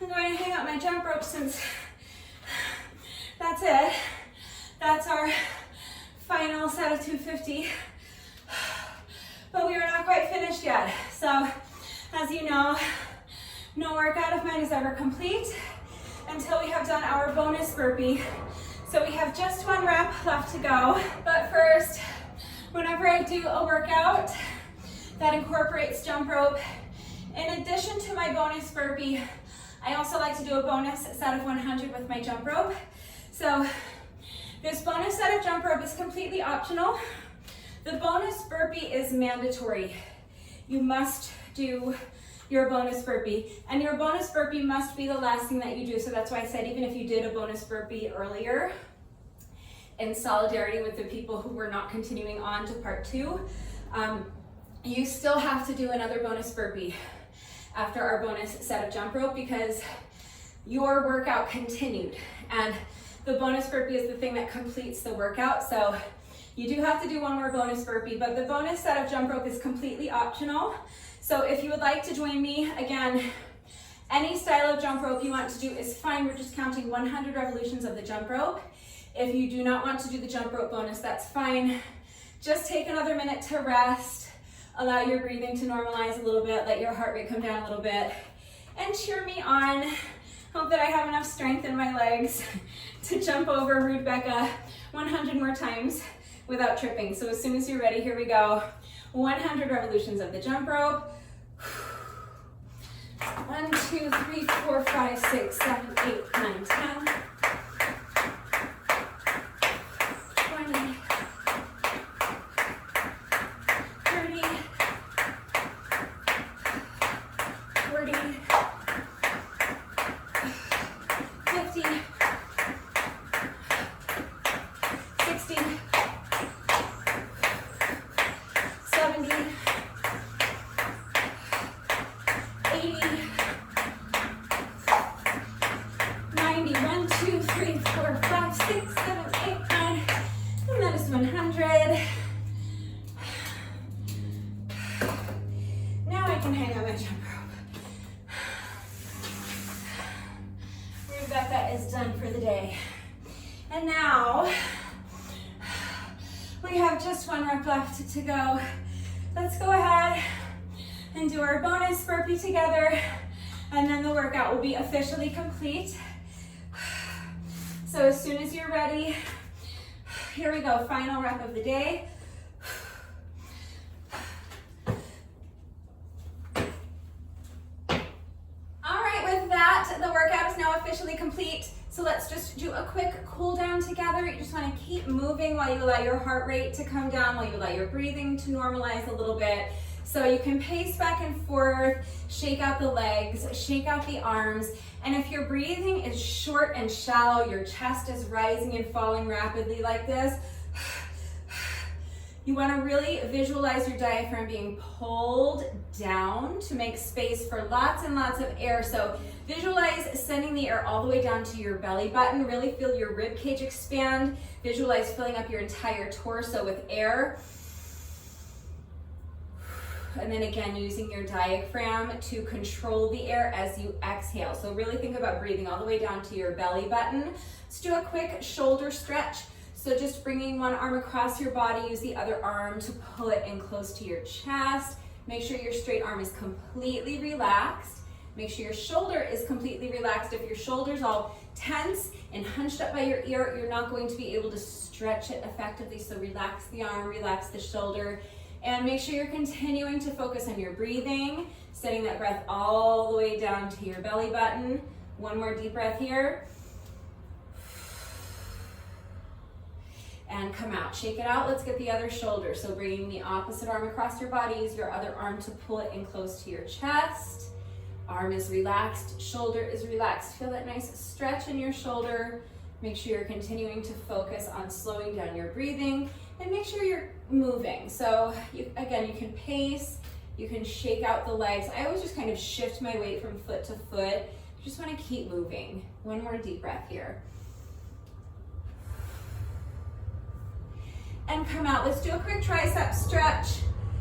I'm going to hang out my jump rope since that's it. That's our final set of 250. But we are not quite finished yet. So, as you know, no workout of mine is ever complete until we have done our bonus burpee. So we have just one rep left to go. But first, whenever I do a workout that incorporates jump rope, in addition to my bonus burpee, I also like to do a bonus set of 100 with my jump rope. So this bonus set of jump rope is completely optional. The bonus burpee is mandatory. You must do your bonus burpee, and your bonus burpee must be the last thing that you do. So that's why I said even if you did a bonus burpee earlier, in solidarity with the people who were not continuing on to part 2, you still have to do another bonus burpee after our bonus set of jump rope, because your workout continued, and the bonus burpee is the thing that completes the workout. So you do have to do one more bonus burpee, but the bonus set of jump rope is completely optional. So if you would like to join me, again, any style of jump rope you want to do is fine. We're just counting 100 revolutions of the jump rope. If you do not want to do the jump rope bonus, that's fine. Just take another minute to rest. Allow your breathing to normalize a little bit. Let your heart rate come down a little bit. And cheer me on. Hope that I have enough strength in my legs to jump over Rude Becca 100 more times without tripping. So as soon as you're ready, here we go. 100 revolutions of the jump rope. 1, 2, 3, 4, 5, 6, 7, 8, 9, 10. 20. 30. 40. 50. 60. 70. 80. 90. 1, 2, 3, 4, 5, 6, 7, 8, 9. And then We have just one rep left to go. Let's go ahead and do our bonus burpee together, and then the workout will be officially complete. So as soon as you're ready, here we go, final rep of the day. All right, with that, the workout is now officially complete. So let's just do a quick cool down together. You just want to keep moving while you allow your heart rate to come down, while you allow your breathing to normalize a little bit. So you can pace back and forth, shake out the legs, shake out the arms. And if your breathing is short and shallow, your chest is rising and falling rapidly like this, you want to really visualize your diaphragm being pulled down to make space for lots and lots of air. So visualize sending the air all the way down to your belly button. Really feel your rib cage expand. Visualize filling up your entire torso with air. And then again, using your diaphragm to control the air as you exhale. So really think about breathing all the way down to your belly button. Let's do a quick shoulder stretch. So just bringing one arm across your body, use the other arm to pull it in close to your chest. Make sure your straight arm is completely relaxed. Make sure your shoulder is completely relaxed. If your shoulder's all tense and hunched up by your ear, you're not going to be able to stretch it effectively. So relax the arm, relax the shoulder. And make sure you're continuing to focus on your breathing, sending that breath all the way down to your belly button. One more deep breath here. And come out, shake it out. Let's get the other shoulder. So bringing the opposite arm across your body, use your other arm to pull it in close to your chest. Arm is relaxed, shoulder is relaxed. Feel that nice stretch in your shoulder. Make sure you're continuing to focus on slowing down your breathing, and make sure you're moving. So again, you can pace, you can shake out the legs. I always just kind of shift my weight from foot to foot. You just want to keep moving. One more deep breath here. And come out. Let's do a quick tricep stretch.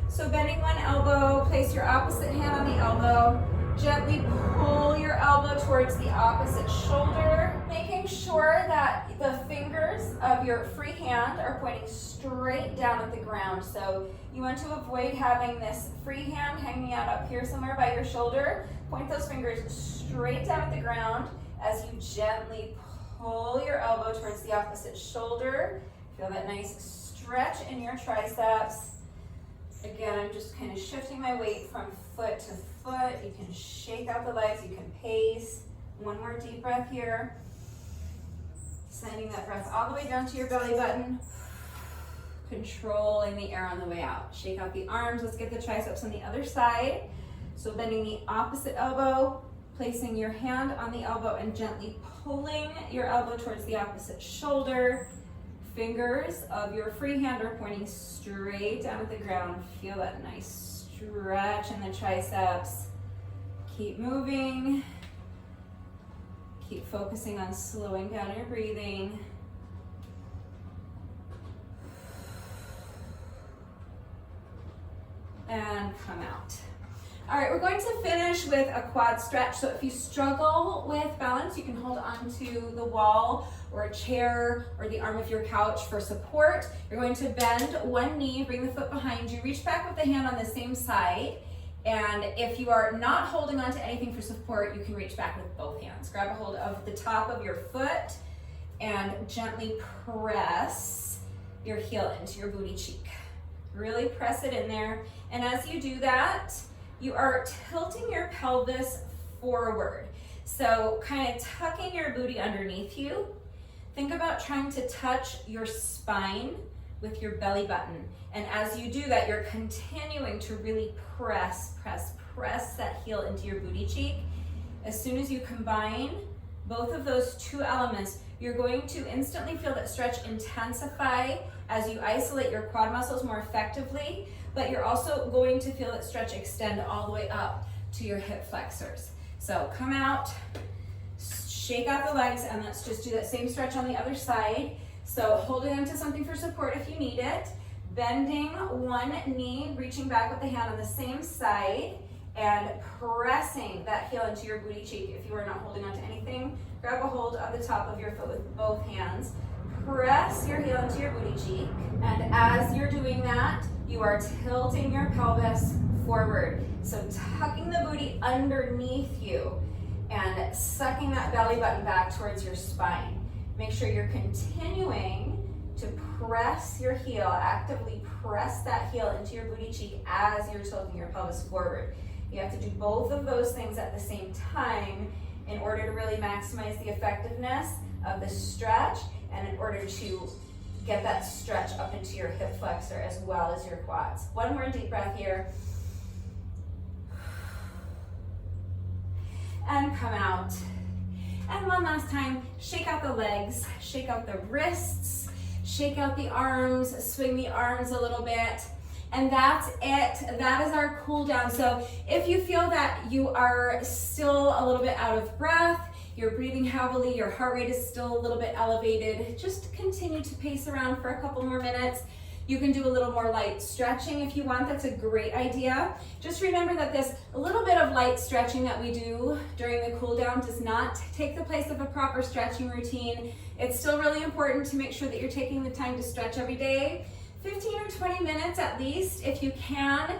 So bending one elbow, place your opposite hand on the elbow. Gently pull your elbow towards the opposite shoulder, making sure that the fingers of your free hand are pointing straight down at the ground. So you want to avoid having this free hand hanging out up here somewhere by your shoulder. Point those fingers straight down at the ground as you gently pull your elbow towards the opposite shoulder. Feel that nice stretch in your triceps. Again, I'm just kind of shifting my weight from foot to foot. You can shake out the legs, you can pace. One more deep breath here. Sending that breath all the way down to your belly button. Controlling the air on the way out. Shake out the arms. Let's get the triceps on the other side. So bending the opposite elbow, placing your hand on the elbow and gently pulling your elbow towards the opposite shoulder. Fingers of your free hand are pointing straight down at the ground. Feel that nice stretch in the triceps. Keep moving. Keep focusing on slowing down your breathing. And come out. All right, we're going to finish with a quad stretch. So if you struggle with balance, you can hold onto the wall or a chair or the arm of your couch for support. You're going to bend one knee, bring the foot behind you, reach back with the hand on the same side. And if you are not holding onto anything for support, you can reach back with both hands. Grab a hold of the top of your foot and gently press your heel into your booty cheek. Really press it in there. And as you do that, you are tilting your pelvis forward. So kind of tucking your booty underneath you. Think about trying to touch your spine with your belly button. And as you do that, you're continuing to really press that heel into your booty cheek. As soon as you combine both of those two elements, you're going to instantly feel that stretch intensify as you isolate your quad muscles more effectively, but you're also going to feel that stretch extend all the way up to your hip flexors. So come out, shake out the legs, and let's just do that same stretch on the other side. So holding onto something for support if you need it, bending one knee, reaching back with the hand on the same side, and pressing that heel into your booty cheek. If you are not holding onto anything, grab a hold of the top of your foot with both hands. press your heel into your booty cheek. And as you're doing that, you are tilting your pelvis forward. So tucking the booty underneath you and sucking that belly button back towards your spine. Make sure you're continuing to press your heel, actively press that heel into your booty cheek as you're tilting your pelvis forward. You have to do both of those things at the same time in order to really maximize the effectiveness of the stretch and in order to get that stretch up into your hip flexor as well as your quads. One more deep breath here. And come out. And one last time, shake out the legs, shake out the wrists, shake out the arms, swing the arms a little bit. And that's it. That is our cool down. So if you feel that you are still a little bit out of breath, you're breathing heavily, your heart rate is still a little bit elevated, just continue to pace around for a couple more minutes. You can do a little more light stretching if you want. That's a great idea. Just remember that this little bit of light stretching that we do during the cool down does not take the place of a proper stretching routine. It's still really important to make sure that you're taking the time to stretch every day. 15 or 20 minutes at least if you can.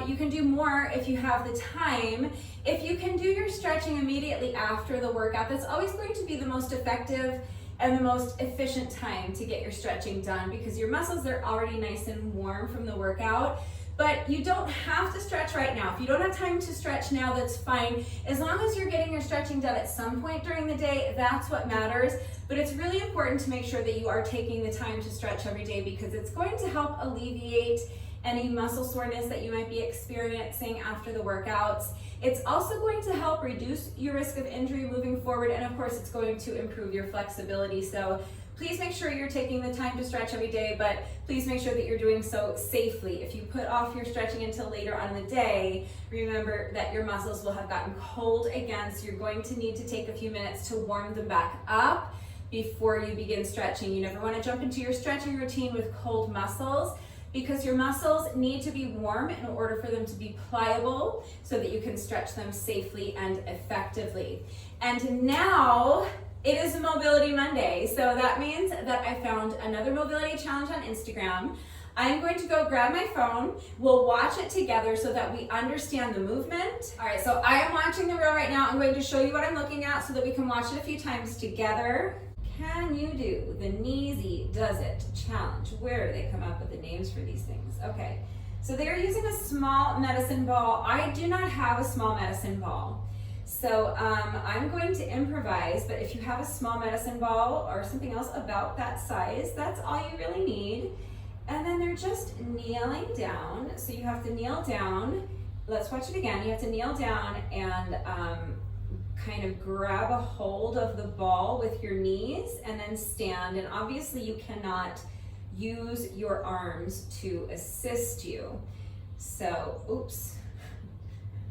You can do more if you have the time. If you can do your stretching immediately after the workout, that's always going to be the most effective and the most efficient time to get your stretching done because your muscles are already nice and warm from the workout. But you don't have to stretch right now. If you don't have time to stretch now, that's fine. As long as you're getting your stretching done at some point during the day, that's what matters. But it's really important to make sure that you are taking the time to stretch every day because it's going to help alleviate any muscle soreness that you might be experiencing after the workouts. It's also going to help reduce your risk of injury moving forward, and of course it's going to improve your flexibility. So please make sure you're taking the time to stretch every day, but please make sure that you're doing so safely. If you put off your stretching until later on in the day, remember that your muscles will have gotten cold again, so you're going to need to take a few minutes to warm them back up before you begin stretching. You never want to jump into your stretching routine with cold muscles because your muscles need to be warm in order for them to be pliable so that you can stretch them safely and effectively. And now it is Mobility Monday, so that means that I found another mobility challenge on Instagram. I'm going to go grab my phone. We'll watch it together so that we understand the movement. All right, so I am watching the reel right now. I'm going to show you what I'm looking at so that we can watch it a few times together. Can you do the Kneesy Does It challenge? Where do they come up with the names for these things? Okay, so they're using a small medicine ball. I do not have a small medicine ball. So I'm going to improvise, but if you have a small medicine ball or something else about that size, that's all you really need. And then they're just kneeling down. So you have to kneel down. Let's watch it again. You have to kneel down and kind of grab a hold of the ball with your knees and then stand. And obviously you cannot use your arms to assist you. So, oops,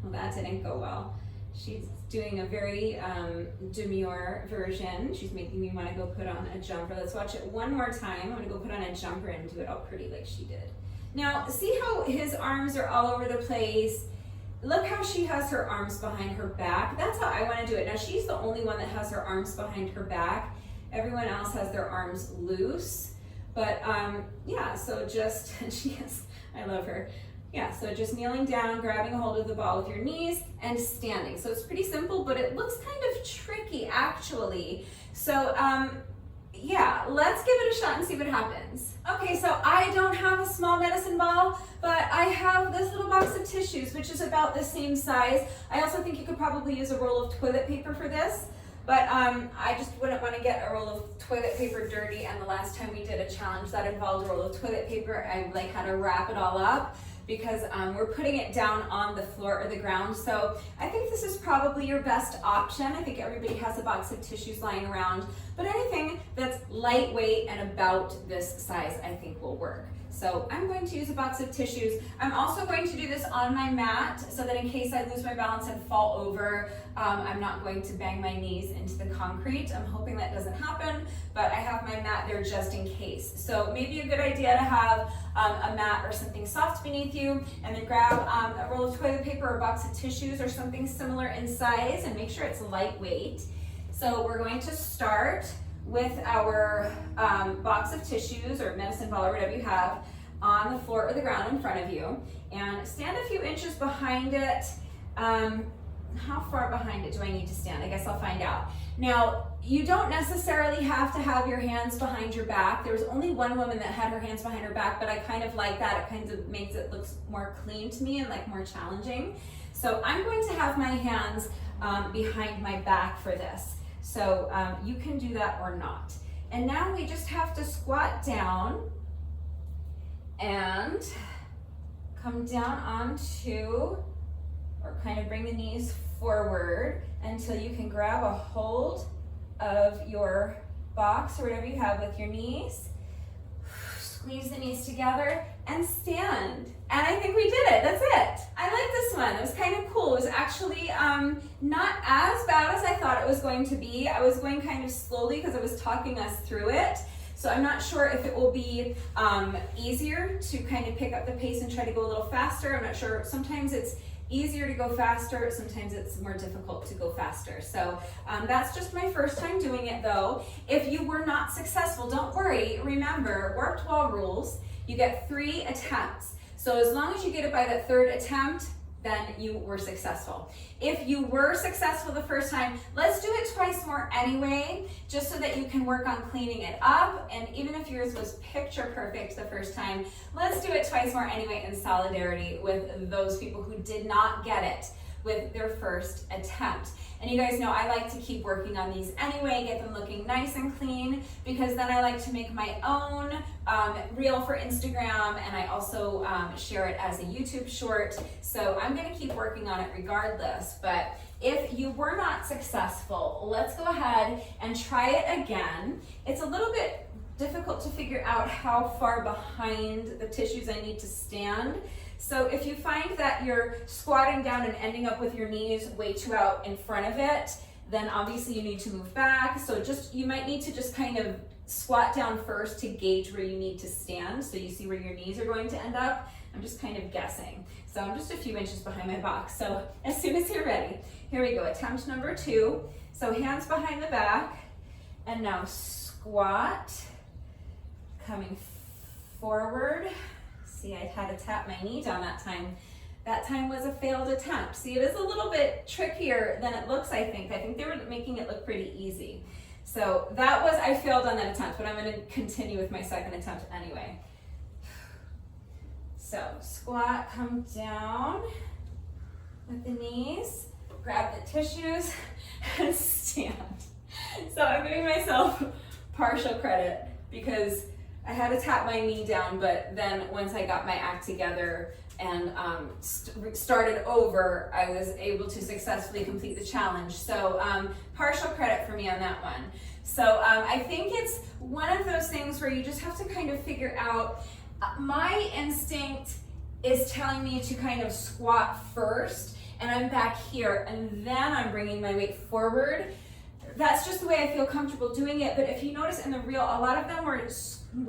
well that didn't go well. She's doing a very demure version. She's making me want to go put on a jumper. Let's watch it one more time. I'm gonna go put on a jumper and do it all pretty like she did. Now, see how his arms are all over the place? Look how she has her arms behind her back. That's how I want to do it. Now, she's the only one that has her arms behind her back. Everyone else has their arms loose. But yeah, so just, I love her. Yeah, so just kneeling down, grabbing a hold of the ball with your knees, and standing. So it's pretty simple, but it looks kind of tricky, actually. So yeah, let's give it a shot and see what happens. Okay, so I don't have a small medicine ball, but I have this little box of tissues, which is about the same size. I also think you could probably use a roll of toilet paper for this, but I just wouldn't want to get a roll of toilet paper dirty, and the last time we did a challenge that involved a roll of toilet paper, I like had to wrap it all up because we're putting it down on the floor or the ground. So I think this is probably your best option. I think everybody has a box of tissues lying around, but anything that's lightweight and about this size I think will work. So I'm going to use a box of tissues. I'm also going to do this on my mat so that in case I lose my balance and fall over, I'm not going to bang my knees into the concrete. I'm hoping that doesn't happen, but I have my mat there just in case. So maybe a good idea to have a mat or something soft beneath you, and then grab a roll of toilet paper or a box of tissues or something similar in size and make sure it's lightweight. So we're going to start with our box of tissues or medicine ball or whatever you have on the floor or the ground in front of you, and stand a few inches behind it. How far behind it do I need to stand? I guess I'll find out. Now, you don't necessarily have to have your hands behind your back. There was only one woman that had her hands behind her back, but I kind of like that. It kind of makes it look more clean to me and like more challenging. So I'm going to have my hands behind my back for this. So you can do that or not. And now we just have to squat down and come down onto, or kind of bring the knees forward until you can grab a hold of your box or whatever you have with your knees. Squeeze the knees together and stand. And I think we did it. That's it. I like this one. It was kind of cool. It was actually not as bad as I thought it was going to be. I was going kind of slowly because I was talking us through it. So I'm not sure if it will be easier to kind of pick up the pace and try to go a little faster. I'm not sure. Sometimes it's easier to go faster. Sometimes it's more difficult to go faster. So that's just my first time doing it though. If you were not successful, don't worry. Remember, warped wall rules, you get 3 attempts. So as long as you get it by that 3rd attempt, then you were successful. If you were successful the first time, let's do it twice more anyway, just so that you can work on cleaning it up. And even if yours was picture perfect the first time, let's do it twice more anyway in solidarity with those people who did not get it with their first attempt. And you guys know I like to keep working on these anyway, get them looking nice and clean, because then I like to make my own reel for Instagram, and I also share it as a YouTube short. So I'm gonna keep working on it regardless. But if you were not successful, let's go ahead and try it again. It's a little bit difficult to figure out how far behind the tissues I need to stand. So if you find that you're squatting down and ending up with your knees way too out in front of it, then obviously you need to move back. So you might need to just kind of squat down first to gauge where you need to stand, so you see where your knees are going to end up. I'm just kind of guessing. So I'm just a few inches behind my box. So as soon as you're ready, here we go. Attempt number 2. So hands behind the back, and now squat, coming forward. See, I had to tap my knee down that time. That time was a failed attempt. See, it is a little bit trickier than it looks, I think. I think they were making it look pretty easy. So I failed on that attempt, but I'm gonna continue with my second attempt anyway. So squat, come down with the knees, grab the tissues, and stand. So I'm giving myself partial credit because I had to tap my knee down, but then once I got my act together and started over, I was able to successfully complete the challenge. So partial credit for me on that one. So I think it's one of those things where you just have to kind of figure out, my instinct is telling me to kind of squat first, and I'm back here, and then I'm bringing my weight forward. That's just the way I feel comfortable doing it. But if you notice in the reel, a lot of them were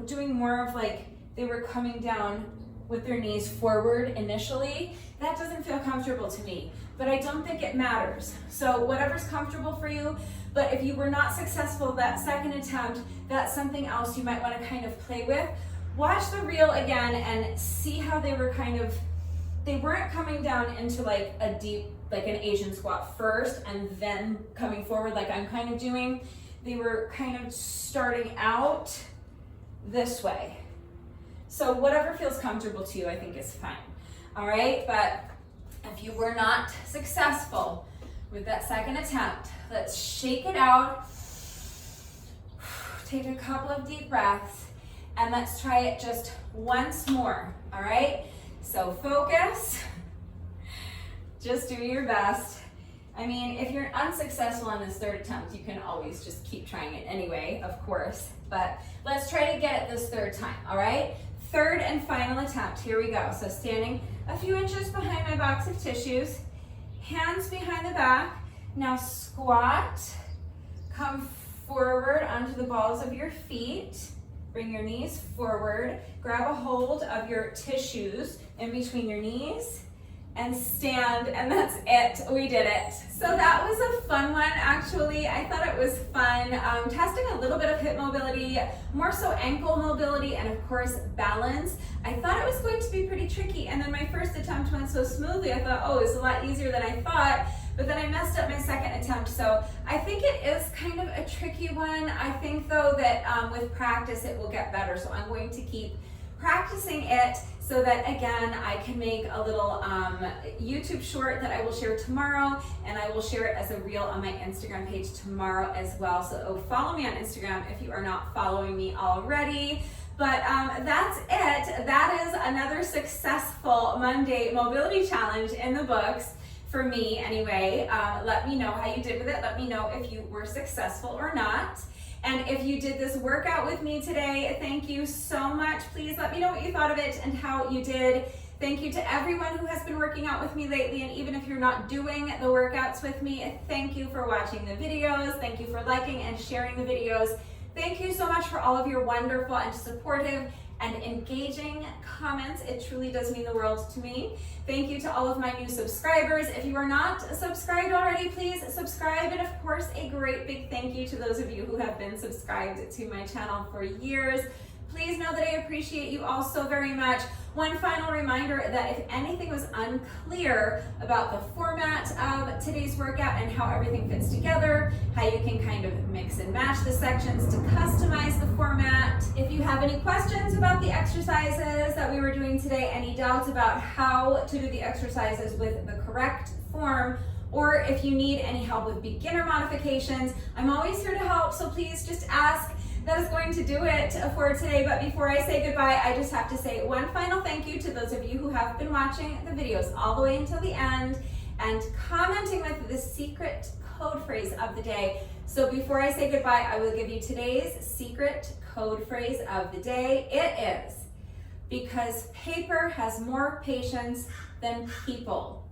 doing more of like, they were coming down with their knees forward initially. That doesn't feel comfortable to me, but I don't think it matters. So whatever's comfortable for you. But if you were not successful that second attempt, that's something else you might want to kind of play with. Watch the reel again and see how they were they weren't coming down into like a deep, like an Asian squat first and then coming forward like I'm kind of doing. They were kind of starting out this way. So whatever feels comfortable to you, I think is fine. All right, but if you were not successful with that second attempt, let's shake it out. Take a couple of deep breaths, and let's try it just once more, all right? So focus, just do your best. I mean, if you're unsuccessful on this third attempt, you can always just keep trying it anyway, of course, but let's try to get it this third time, all right? Third and final attempt, here we go. So standing a few inches behind my box of tissues, hands behind the back. Now squat, come forward onto the balls of your feet. Bring your knees forward. Grab a hold of your tissues in between your knees and stand, and that's it. We did it. So that was a fun one, actually. I thought it was fun. Testing a little bit of hip mobility, more so ankle mobility, and of course balance. I thought it was going to be pretty tricky, and then my first attempt went so smoothly. I thought, oh, it's a lot easier than I thought, but then I messed up my second attempt. So I think it is kind of a tricky one. I think though that with practice it will get better. So I'm going to keep practicing it so that again I can make a little YouTube short that I will share tomorrow, and I will share it as a reel on my Instagram page tomorrow as well. So follow me on Instagram if you are not following me already. But that's it. That is another successful Monday mobility challenge in the books. For me anyway. Let me know how you did with it. Let me know if you were successful or not. And if you did this workout with me today, thank you so much. Please let me know what you thought of it and how you did. Thank you to everyone who has been working out with me lately, and even if you're not doing the workouts with me, thank you for watching the videos. Thank you for liking and sharing the videos. Thank you so much for all of your wonderful and supportive and engaging comments. It truly does mean the world to me. Thank you to all of my new subscribers. If you are not subscribed already, please subscribe. And of course, a great big thank you to those of you who have been subscribed to my channel for years. Please know that I appreciate you all so very much. One final reminder that if anything was unclear about the format of today's workout and how everything fits together, how you can kind of mix and match the sections to customize the format. If you have any questions about the exercises that we were doing today, any doubts about how to do the exercises with the correct form, or if you need any help with beginner modifications, I'm always here to help, so please just ask. That is going to do it for today, but before I say goodbye, I just have to say one final thank you to those of you who have been watching the videos all the way until the end and commenting with the secret code phrase of the day. So before I say goodbye, I will give you today's secret code phrase of the day. It is, because paper has more patience than people.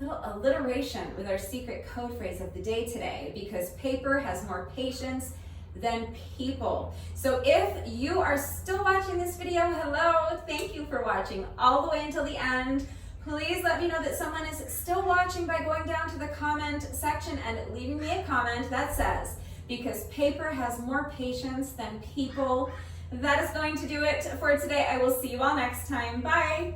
A little alliteration with our secret code phrase of the day today, because paper has more patience than people. So if you are still watching this video, hello, thank you for watching all the way until the end. Please let me know that someone is still watching by going down to the comment section and leaving me a comment that says, because paper has more patience than people. That is going to do it for today. I will see you all next time. Bye.